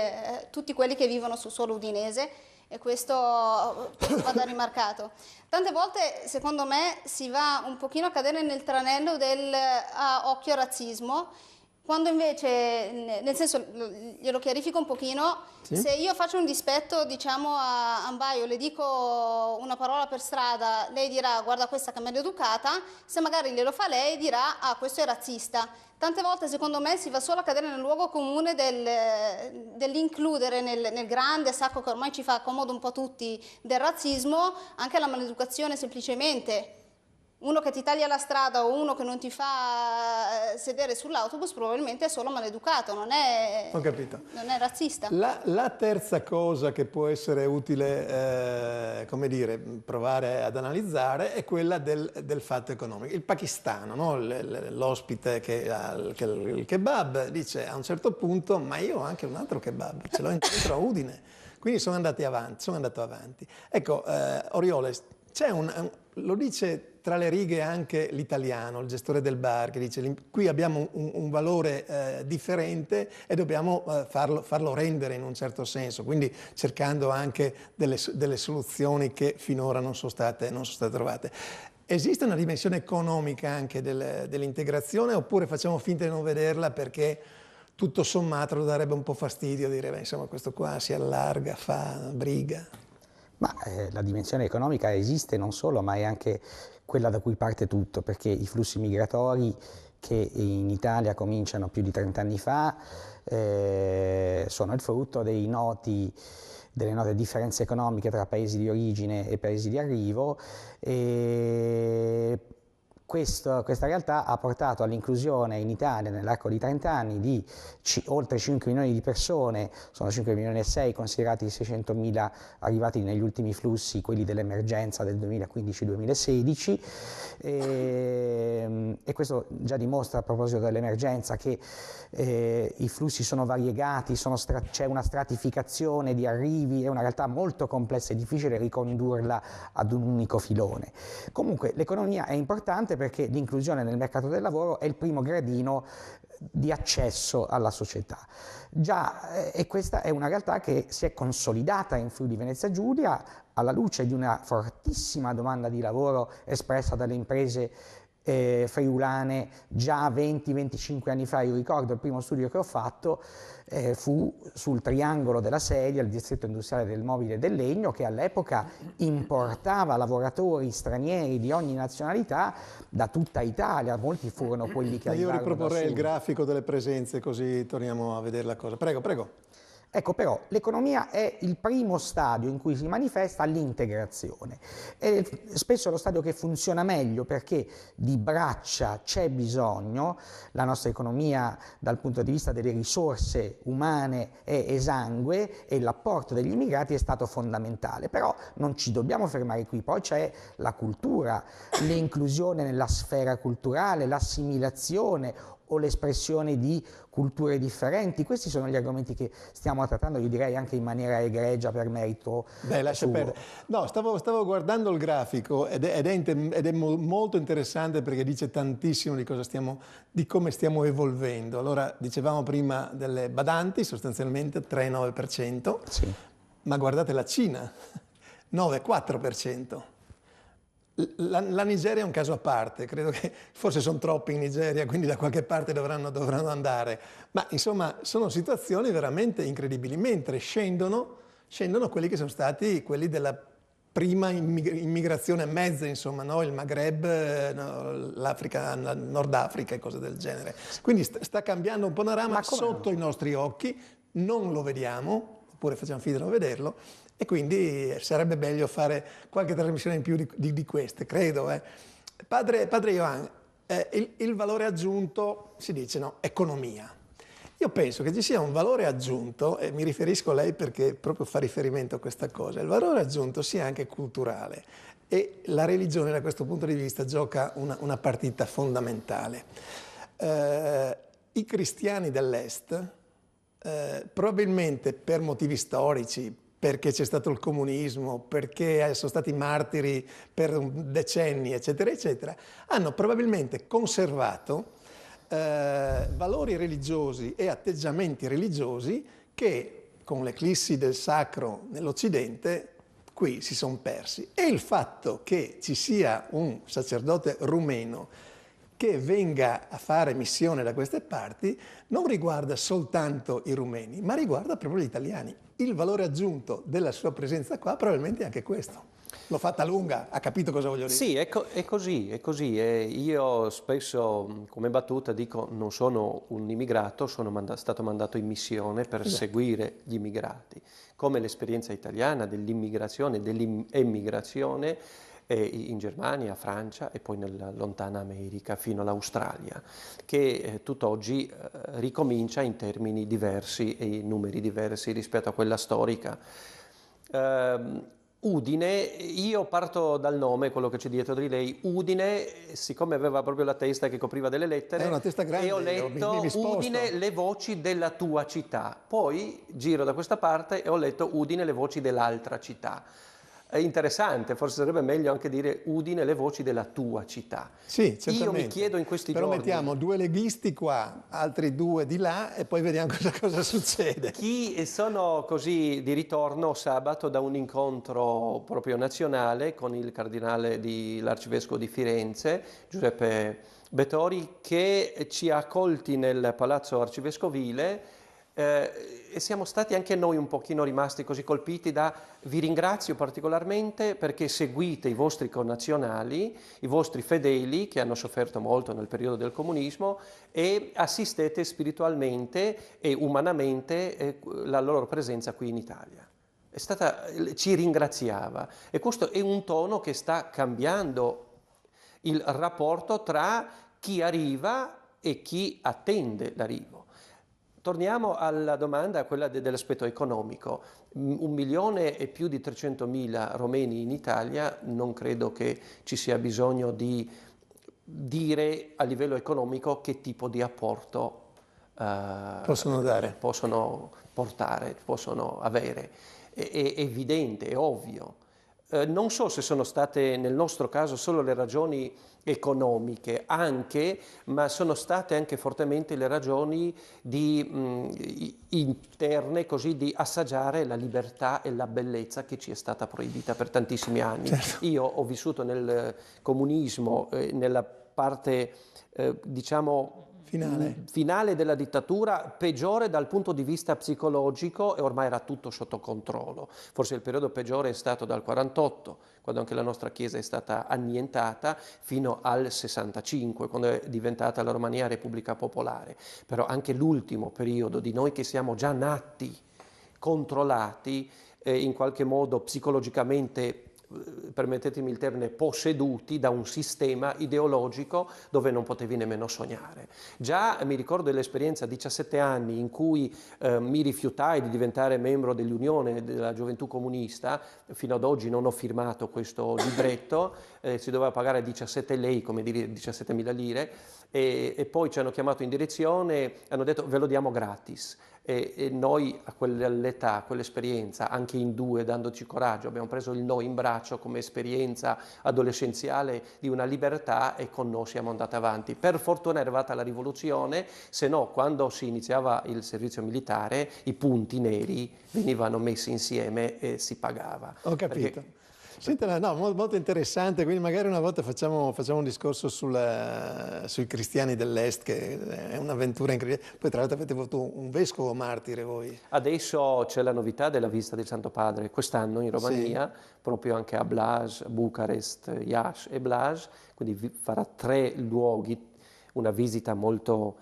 quelli che vivono sul suolo udinese, e questo va da rimarcato. Tante volte, secondo me, si va un pochino a cadere nel tranello del occhio razzismo, quando invece, nel senso, glielo chiarifico un pochino, sì? Se io faccio un dispetto, diciamo, a Ambaio, le dico una parola per strada, lei dirà guarda questa che è maleducata, se magari glielo fa lei dirà ah questo è razzista. Tante volte secondo me si va solo a cadere nel luogo comune dell'includere nel grande sacco che ormai ci fa comodo un po' tutti del razzismo, anche la maleducazione semplicemente. Uno che ti taglia la strada o uno che non ti fa sedere sull'autobus probabilmente è solo maleducato, non è razzista. La terza cosa che può essere utile, come dire, provare ad analizzare è quella del fatto economico. Il pakistano, no? L'ospite che ha il kebab dice a un certo punto ma io ho anche un altro kebab, ce l'ho in centro a Udine. Quindi sono andato avanti. Ecco, Oriole, c'è lo dice tra le righe anche l'italiano, il gestore del bar, che dice qui abbiamo un valore differente e dobbiamo farlo rendere in un certo senso, quindi cercando anche delle soluzioni che finora non sono state trovate. Esiste una dimensione economica anche dell'integrazione oppure facciamo finta di non vederla perché tutto sommato lo darebbe un po' fastidio dire beh, insomma questo qua si allarga, fa briga? Ma la dimensione economica esiste non solo, ma è anche quella da cui parte tutto, perché i flussi migratori che in Italia cominciano più di 30 anni fa sono il frutto delle note differenze economiche tra paesi di origine e paesi di arrivo. Questa realtà ha portato all'inclusione in Italia nell'arco di 30 anni di oltre 5 milioni di persone, sono 5 milioni e 6 considerati i 600.000 arrivati negli ultimi flussi, quelli dell'emergenza del 2015-2016 e questo già dimostra a proposito dell'emergenza che i flussi sono variegati, c'è una stratificazione di arrivi, è una realtà molto complessa e difficile ricondurla ad un unico filone. Comunque l'economia è importante perché l'inclusione nel mercato del lavoro è il primo gradino di accesso alla società. E questa è una realtà che si è consolidata in Friuli Venezia Giulia alla luce di una fortissima domanda di lavoro espressa dalle imprese friulane già 20-25 anni fa. Io ricordo il primo studio che ho fatto fu sul triangolo della Sedia, il distretto industriale del mobile e del legno, che all'epoca importava lavoratori stranieri di ogni nazionalità da tutta Italia, molti furono quelli che arrivarono da sud. Io riproporrei il grafico delle presenze così torniamo a vedere la cosa. Prego, prego. Ecco, però l'economia è il primo stadio in cui si manifesta l'integrazione. È spesso lo stadio che funziona meglio perché di braccia c'è bisogno, la nostra economia dal punto di vista delle risorse umane è esangue e l'apporto degli immigrati è stato fondamentale. Però non ci dobbiamo fermare qui, poi c'è la cultura, l'inclusione nella sfera culturale, l'assimilazione o l'espressione di culture differenti. Questi sono gli argomenti che stiamo trattando, io direi anche in maniera egregia per merito lascia perdere. No, stavo guardando il grafico ed è molto interessante perché dice tantissimo di come stiamo evolvendo. Allora, dicevamo prima delle badanti, sostanzialmente 3,9%, sì. Ma guardate la Cina, 9,4%. La Nigeria è un caso a parte, credo che forse sono troppi in Nigeria, quindi da qualche parte dovranno andare, ma insomma sono situazioni veramente incredibili, mentre scendono quelli che sono stati quelli della prima immigrazione mezza, insomma, no? Il Maghreb, l'Africa, Nord Africa e cose del genere. Quindi sta cambiando un panorama sotto i nostri occhi, non lo vediamo, oppure facciamo finta di non vederlo. E quindi sarebbe meglio fare qualche trasmissione in più di queste, credo. Padre Ioan, il valore aggiunto, si dice, no, economia. Io penso che ci sia un valore aggiunto, e mi riferisco a lei perché proprio fa riferimento a questa cosa, il valore aggiunto sia anche culturale e la religione da questo punto di vista gioca una partita fondamentale. I cristiani dell'Est, probabilmente per motivi storici, perché c'è stato il comunismo, perché sono stati martiri per decenni, eccetera, eccetera, hanno probabilmente conservato valori religiosi e atteggiamenti religiosi che con l'eclissi del sacro nell'Occidente, qui si sono persi. E il fatto che ci sia un sacerdote rumeno che venga a fare missione da queste parti non riguarda soltanto i rumeni, ma riguarda proprio gli italiani. Il valore aggiunto della sua presenza qua probabilmente è anche questo. L'ho fatta lunga, ha capito cosa voglio dire? Sì, è così, è così. E io spesso, come battuta, dico non sono un immigrato, sono stato mandato in missione per seguire gli immigrati. Come l'esperienza italiana dell'immigrazione, dell'emigrazione in Germania, Francia e poi nella lontana America fino all'Australia, che tutt'oggi ricomincia in termini diversi e in numeri diversi rispetto a quella storica. Udine, io parto dal nome, quello che c'è dietro di lei. Udine, siccome aveva proprio la testa che copriva delle lettere, è una testa grande, e ho letto mi sposto. Udine, le voci della tua città. Poi giro da questa parte e ho letto Udine, le voci dell'altra città. È interessante, forse sarebbe meglio anche dire Udine, le voci della tua città. Sì, certamente. Io mi chiedo in questi Però giorni... mettiamo 2 leghisti qua, altri 2 di là e poi vediamo cosa succede. Chi sono così di ritorno sabato da un incontro proprio nazionale con il cardinale l'arcivescovo di Firenze, Giuseppe Bettori, che ci ha accolti nel palazzo arcivescovile. E siamo stati anche noi un pochino rimasti così colpiti vi ringrazio particolarmente perché seguite i vostri connazionali, i vostri fedeli che hanno sofferto molto nel periodo del comunismo e assistete spiritualmente e umanamente la loro presenza qui in Italia. Ci ringraziava e questo è un tono che sta cambiando il rapporto tra chi arriva e chi attende l'arrivo. Torniamo alla domanda, quella dell'aspetto economico. 1.000.000 e più di 300.000 romeni in Italia, non credo che ci sia bisogno di dire a livello economico che tipo di apporto possono dare, possono portare, possono avere. È evidente, è ovvio. Non so se sono state nel nostro caso solo le ragioni economiche, ma sono state anche fortemente le ragioni interne, così di assaggiare la libertà e la bellezza che ci è stata proibita per tantissimi anni. Certo. Io ho vissuto nel comunismo, nella parte diciamo finale della dittatura, peggiore dal punto di vista psicologico, e ormai era tutto sotto controllo. Forse il periodo peggiore è stato dal 48, quando anche la nostra Chiesa è stata annientata, fino al 65, quando è diventata la Romania Repubblica Popolare. Però anche l'ultimo periodo di noi che siamo già nati, controllati, in qualche modo psicologicamente, permettetemi il termine, posseduti da un sistema ideologico dove non potevi nemmeno sognare. Già mi ricordo dell'esperienza a 17 anni in cui mi rifiutai di diventare membro dell'Unione della Gioventù Comunista. Fino ad oggi non ho firmato questo libretto, si doveva pagare 17 lei, come dire 17.000 lire, e poi ci hanno chiamato in direzione, hanno detto ve lo diamo gratis. E noi a quell'età, a quell'esperienza, anche in 2, dandoci coraggio, abbiamo preso il no in braccio come esperienza adolescenziale di una libertà e con noi siamo andati avanti. Per fortuna è arrivata la rivoluzione, se no quando si iniziava il servizio militare i punti neri venivano messi insieme e si pagava. Ho capito. Senta, no, molto interessante, quindi magari una volta facciamo un discorso sui cristiani dell'Est, che è un'avventura incredibile. Poi tra l'altro avete avuto un vescovo martire voi. Adesso c'è la novità della visita del Santo Padre, quest'anno in Romania, sì, proprio anche a Blaj, Bucarest, Iași e Blaj, quindi farà 3 luoghi, una visita molto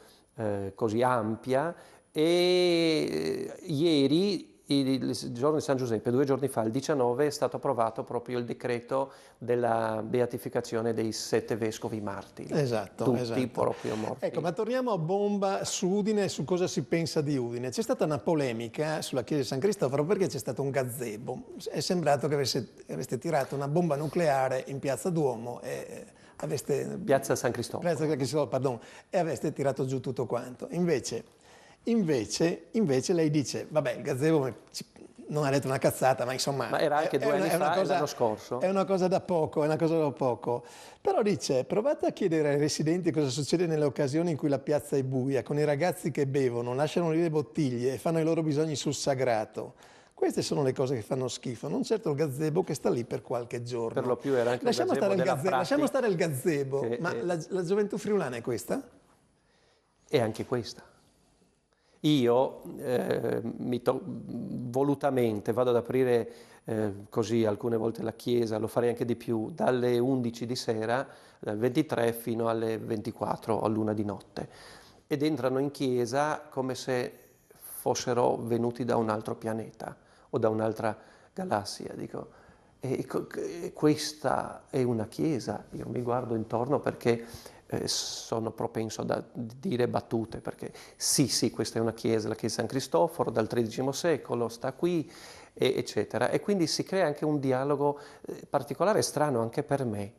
così ampia, e ieri, il giorno di San Giuseppe, 2 giorni fa, il 19, è stato approvato proprio il decreto della beatificazione dei 7 vescovi martiri. Esatto, tutti proprio morti. Ecco, ma torniamo a bomba su Udine e su cosa si pensa di Udine. C'è stata una polemica sulla chiesa di San Cristoforo perché c'è stato un gazebo. È sembrato che aveste tirato una bomba nucleare in Piazza Duomo e Piazza San Cristoforo. Piazza San Cristoforo, pardon, e aveste tirato giù tutto quanto. Invece lei dice, vabbè, il gazebo non ha detto una cazzata, ma insomma... Ma era anche 2 anni fa e l'anno scorso? È una cosa da poco, è una cosa da poco. Però dice, provate a chiedere ai residenti cosa succede nelle occasioni in cui la piazza è buia, con i ragazzi che bevono, lasciano lì le bottiglie e fanno i loro bisogni sul sagrato. Queste sono le cose che fanno schifo, non certo il gazebo che sta lì per qualche giorno. Per lo più era anche lasciamo stare lasciamo stare il gazebo, che, ma la gioventù friulana è questa? È anche questa. Io volutamente vado ad aprire così alcune volte la chiesa, lo farei anche di più, dalle 11 di sera, dal 23 fino alle 24 all'1 di notte. Ed entrano in chiesa come se fossero venuti da un altro pianeta o da un'altra galassia. Dico, e questa è una chiesa. Io mi guardo intorno perché sono propenso a dire battute, perché sì, questa è una chiesa, la chiesa San Cristoforo, dal XIII secolo, sta qui, eccetera. E quindi si crea anche un dialogo particolare, strano anche per me.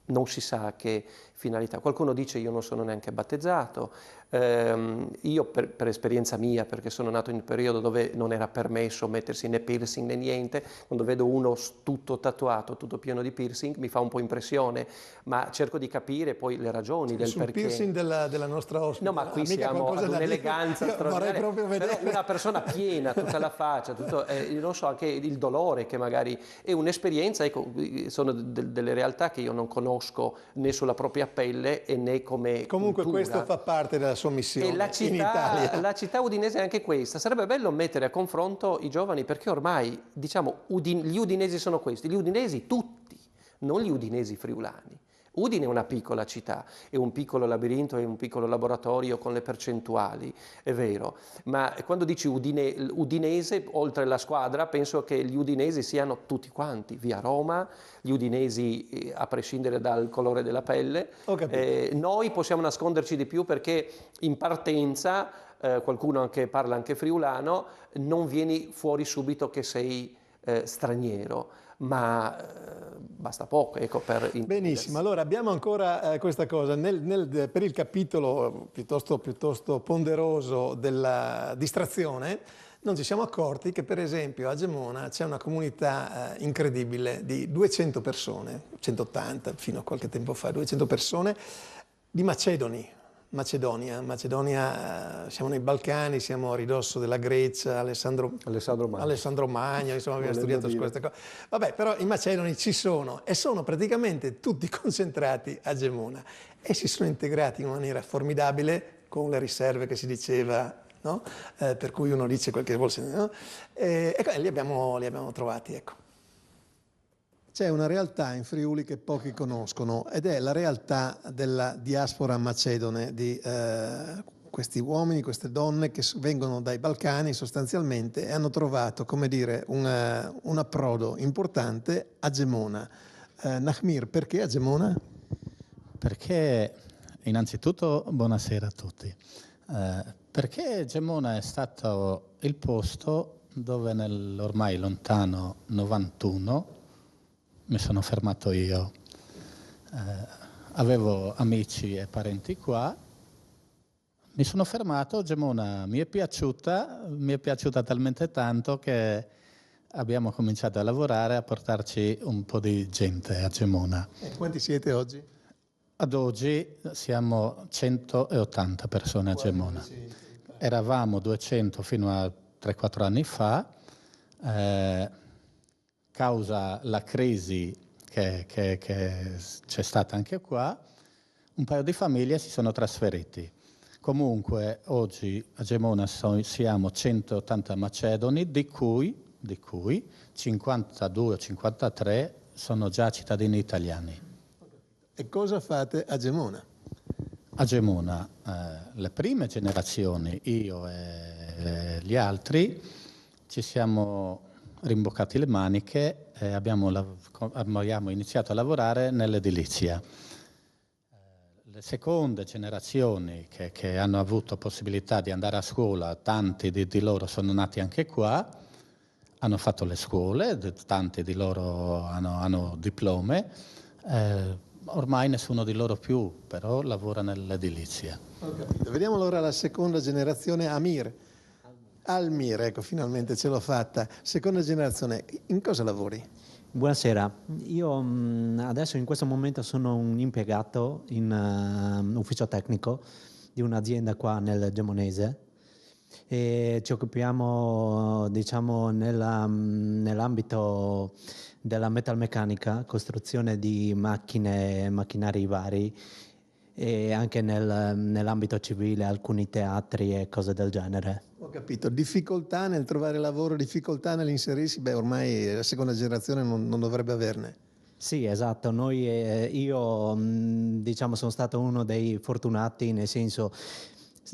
Non si sa che finalità. Qualcuno dice io non sono neanche battezzato, io per esperienza mia, perché sono nato in un periodo dove non era permesso mettersi né piercing né niente, quando vedo uno tutto tatuato, tutto pieno di piercing, mi fa un po' impressione, ma cerco di capire poi le ragioni del sul perché. Piercing della nostra ospite. No, ma qui siamo ad un'eleganza straordinaria, però una persona piena, tutta la faccia, tutto, non so, anche il dolore che magari è un'esperienza, ecco, sono delle realtà che io non conosco né sulla propria pelle e né come comunque cultura. Questo fa parte della sua missione e in Italia. La città udinese è anche questa. Sarebbe bello mettere a confronto i giovani, perché ormai, diciamo, gli udinesi sono questi, gli udinesi tutti, non gli udinesi friulani. Udine è una piccola città, è un piccolo labirinto, è un piccolo laboratorio con le percentuali, è vero, ma quando dici udinese, oltre la squadra, penso che gli udinesi siano tutti quanti, via Roma, gli udinesi a prescindere dal colore della pelle. Noi possiamo nasconderci di più perché in partenza, qualcuno parla anche friulano, non vieni fuori subito che sei straniero, ma basta poco, ecco, per benissimo, allora abbiamo ancora questa cosa per il capitolo piuttosto ponderoso della distrazione. Non ci siamo accorti che per esempio a Gemona c'è una comunità incredibile di 200 persone, 180 fino a qualche tempo fa, 200 persone di Macedonia, siamo nei Balcani, siamo a ridosso della Grecia, Alessandro Magno, insomma abbiamo studiato su queste cose. Vabbè, però i macedoni ci sono e sono praticamente tutti concentrati a Gemona e si sono integrati in una maniera formidabile con le riserve che si diceva, no? Per cui uno dice quel che vuol sentire, no? E li abbiamo trovati, ecco. C'è una realtà in Friuli che pochi conoscono ed è la realtà della diaspora macedone, di questi uomini, queste donne che vengono dai Balcani sostanzialmente e hanno trovato, come dire, un approdo importante a Gemona. Nahmir, perché a Gemona? Perché innanzitutto buonasera a tutti. Perché Gemona è stato il posto dove nell'ormai lontano 91 mi sono fermato io. Avevo amici e parenti qua, mi sono fermato, Gemona mi è piaciuta talmente tanto che abbiamo cominciato a lavorare, a portarci un po' di gente a Gemona. E quanti siete oggi? Ad oggi siamo 180 persone a Gemona. Eravamo 200 fino a 3-4 anni fa. Causa la crisi che c'è stata anche qua, un paio di famiglie si sono trasferiti. Comunque oggi a Gemona siamo 180 macedoni, di cui 52-53 sono già cittadini italiani. E cosa fate a Gemona? A Gemona le prime generazioni, io e gli altri, ci siamo rimboccati le maniche e abbiamo iniziato a lavorare nell'edilizia. Le seconde generazioni che hanno avuto possibilità di andare a scuola, tanti di loro sono nati anche qua, hanno fatto le scuole, tanti di loro hanno diplome, ormai nessuno di loro più, però lavora nell'edilizia. Ho capito. Vediamo allora la seconda generazione, Almir, ecco, finalmente ce l'ho fatta. Seconda generazione, in cosa lavori? Buonasera, io adesso in questo momento sono un impiegato in ufficio tecnico di un'azienda qua nel Gemonese e ci occupiamo, diciamo, nell'ambito della metalmeccanica, costruzione di macchine e macchinari vari e anche nell'ambito civile, alcuni teatri e cose del genere. Ho capito, difficoltà nel trovare lavoro, difficoltà nell'inserirsi, beh ormai la seconda generazione non dovrebbe averne. Sì, esatto, io diciamo sono stato uno dei fortunati, nel senso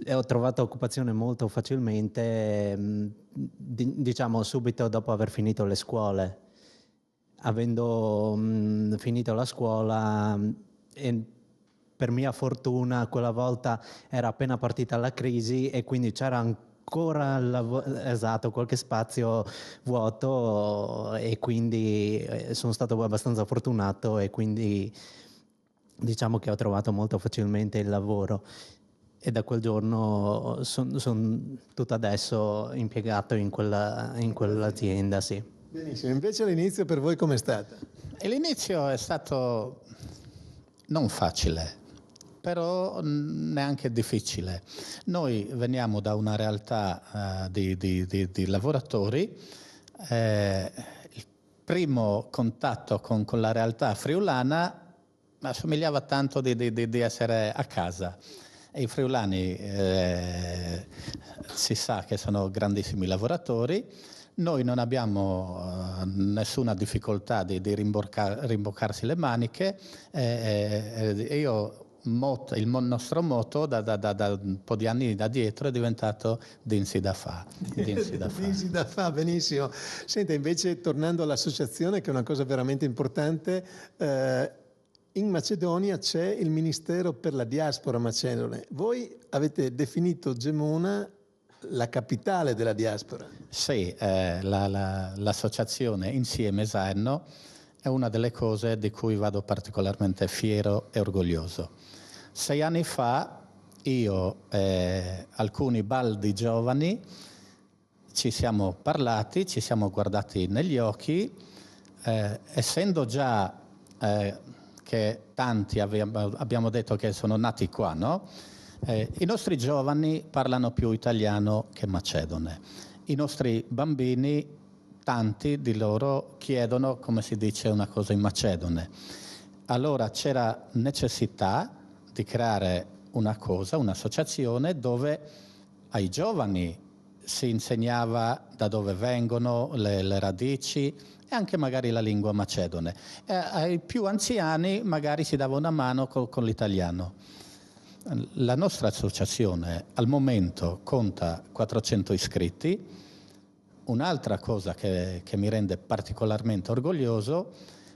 ho trovato occupazione molto facilmente, diciamo subito dopo aver finito le scuole. Avendo finito la scuola e per mia fortuna quella volta era appena partita la crisi e quindi c'era ancora esatto, qualche spazio vuoto e quindi sono stato abbastanza fortunato e quindi diciamo che ho trovato molto facilmente il lavoro e da quel giorno sono tutto adesso impiegato in quell'azienda, sì. Benissimo, invece all'inizio per voi com'è stata? E l'inizio è stato non facile, però neanche difficile. Noi veniamo da una realtà di lavoratori. Il primo contatto con la realtà friulana assomigliava tanto di essere a casa. E i friulani si sa che sono grandissimi lavoratori. Noi non abbiamo nessuna difficoltà di rimboccarsi le maniche. Il nostro motto da un po' di anni da dietro è diventato Dinsi da fa. Dinsi da fa, benissimo. Senta, invece tornando all'associazione, che è una cosa veramente importante, in Macedonia c'è il Ministero per la Diaspora macedone. Voi avete definito Gemona la capitale della diaspora. Sì, l'associazione insieme zajedno è una delle cose di cui vado particolarmente fiero e orgoglioso. 6 anni fa io e alcuni baldi giovani ci siamo parlati, ci siamo guardati negli occhi, essendo già che tanti abbiamo detto che sono nati qua, no? I nostri giovani parlano più italiano che macedone. I nostri bambini, tanti di loro, chiedono come si dice una cosa in macedone. Allora c'era necessità di creare una cosa, un'associazione dove ai giovani si insegnava da dove vengono, le radici e anche magari la lingua macedone. E ai più anziani magari si dava una mano con l'italiano. La nostra associazione al momento conta 400 iscritti. Un'altra cosa che mi rende particolarmente orgoglioso è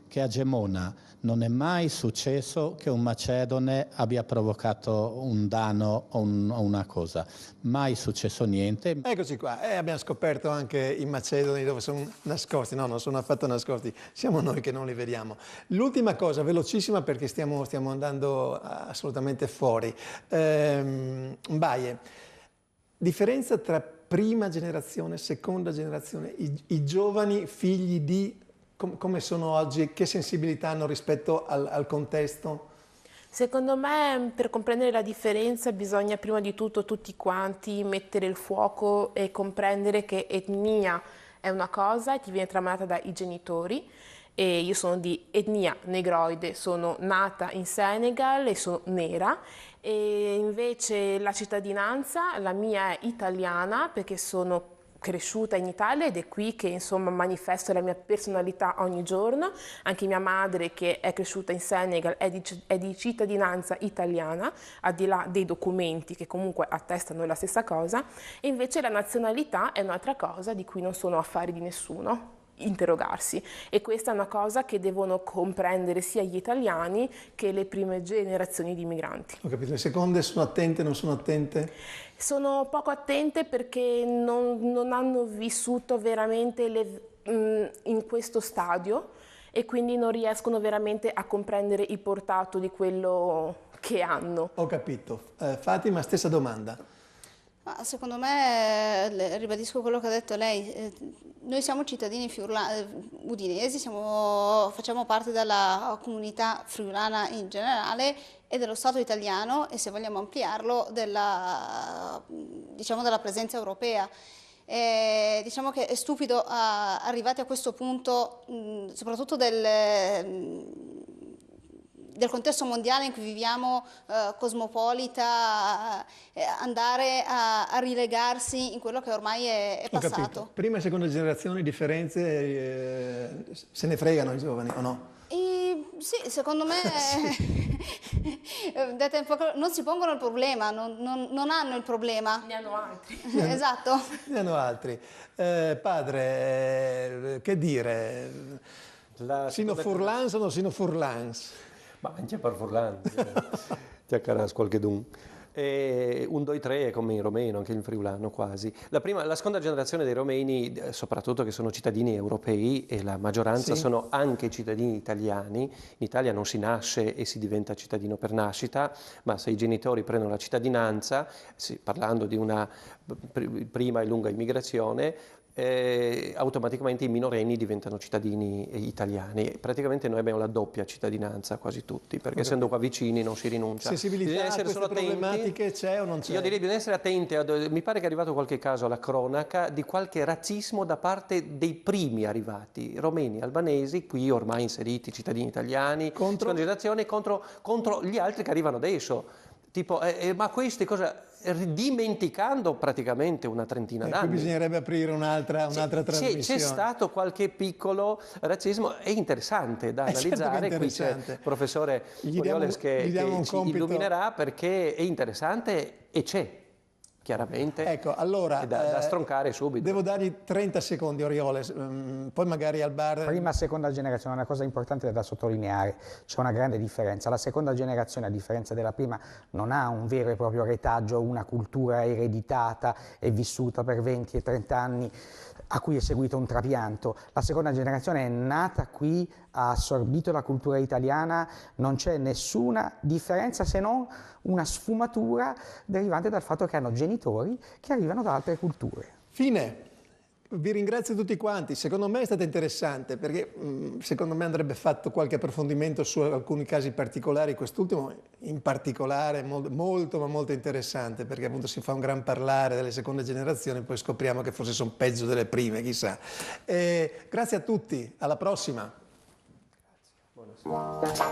che a Gemona non è mai successo che un macedone abbia provocato un danno o una cosa. Mai successo niente. Eccoci qua, abbiamo scoperto anche i macedoni dove sono nascosti. No, non sono affatto nascosti, siamo noi che non li vediamo. L'ultima cosa, velocissima perché stiamo andando assolutamente fuori. Mbaye, differenza tra prima generazione e seconda generazione, i giovani figli di... Come sono oggi? Che sensibilità hanno rispetto al contesto? Secondo me, per comprendere la differenza bisogna prima di tutto tutti quanti mettere il fuoco e comprendere che etnia è una cosa e ti viene tramandata dai genitori. E io sono di etnia negroide, sono nata in Senegal e sono nera, e invece la cittadinanza, la mia è italiana perché sono cresciuta in Italia ed è qui che insomma manifesto la mia personalità ogni giorno. Anche mia madre, che è cresciuta in Senegal, è di cittadinanza italiana, al di là dei documenti che comunque attestano la stessa cosa. E invece la nazionalità è un'altra cosa di cui non sono affari di nessuno interrogarsi, e questa è una cosa che devono comprendere sia gli italiani che le prime generazioni di migranti. Ho capito, le seconde sono attente, non sono attente? Sono poco attente perché non hanno vissuto veramente in questo stadio e quindi non riescono veramente a comprendere il portato di quello che hanno. Ho capito. Fatima, stessa domanda. Secondo me, ribadisco quello che ha detto lei, noi siamo cittadini udinesi, facciamo parte della comunità friulana in generale e dello Stato italiano e se vogliamo ampliarlo della presenza europea. Diciamo che è stupido arrivati a questo punto, soprattutto del contesto mondiale in cui viviamo, cosmopolita, andare a rilegarsi in quello che ormai è passato. Ho capito. Prima e seconda generazione differenze se ne fregano i giovani o no? Sì, secondo me non si pongono il problema, non hanno il problema. Ne hanno altri. Esatto. Ne hanno altri. Padre, che dire? Sino Furlans o non Sino Furlans? Ma anche per Furlan, ti accaras qualche dun. Un, due, tre è come in romeno, anche in friulano quasi. La seconda generazione dei romeni, soprattutto che sono cittadini europei e la maggioranza sono anche cittadini italiani. In Italia non si nasce e si diventa cittadino per nascita, ma se i genitori prendono la cittadinanza, parlando di una prima e lunga immigrazione, automaticamente i minorenni diventano cittadini italiani. Praticamente noi abbiamo la doppia cittadinanza quasi tutti, perché essendo qua vicini non si rinuncia. Sensibilità a queste problematiche c'è o non c'è? Io direi bisogna essere attenti, mi pare che è arrivato qualche caso alla cronaca di qualche razzismo da parte dei primi arrivati, romeni, albanesi, qui ormai inseriti, cittadini italiani, seconda generazione, contro gli altri che arrivano adesso. Tipo, ma questi cosa... dimenticando praticamente una trentina d'anni. Qui bisognerebbe aprire un'altra trasmissione. C'è stato qualche piccolo razzismo, è interessante da analizzare, qui c'è il professore Orioles che ci illuminerà perché è interessante e c'è. Chiaramente, ecco, allora, è da stroncare subito. Devo dargli 30 secondi, Orioles, poi magari al bar... Prima e seconda generazione, una cosa importante da sottolineare, c'è una grande differenza. La seconda generazione, a differenza della prima, non ha un vero e proprio retaggio, una cultura ereditata e vissuta per 20 e 30 anni, a cui è seguito un trapianto. La seconda generazione è nata qui, ha assorbito la cultura italiana, non c'è nessuna differenza se non una sfumatura derivante dal fatto che hanno genitori che arrivano da altre culture. Fine. Vi ringrazio tutti quanti, secondo me è stata interessante perché secondo me andrebbe fatto qualche approfondimento su alcuni casi particolari, quest'ultimo in particolare molto ma molto interessante perché appunto si fa un gran parlare delle seconde generazioni, poi scopriamo che forse sono peggio delle prime, chissà. Grazie a tutti, alla prossima. Buonasera.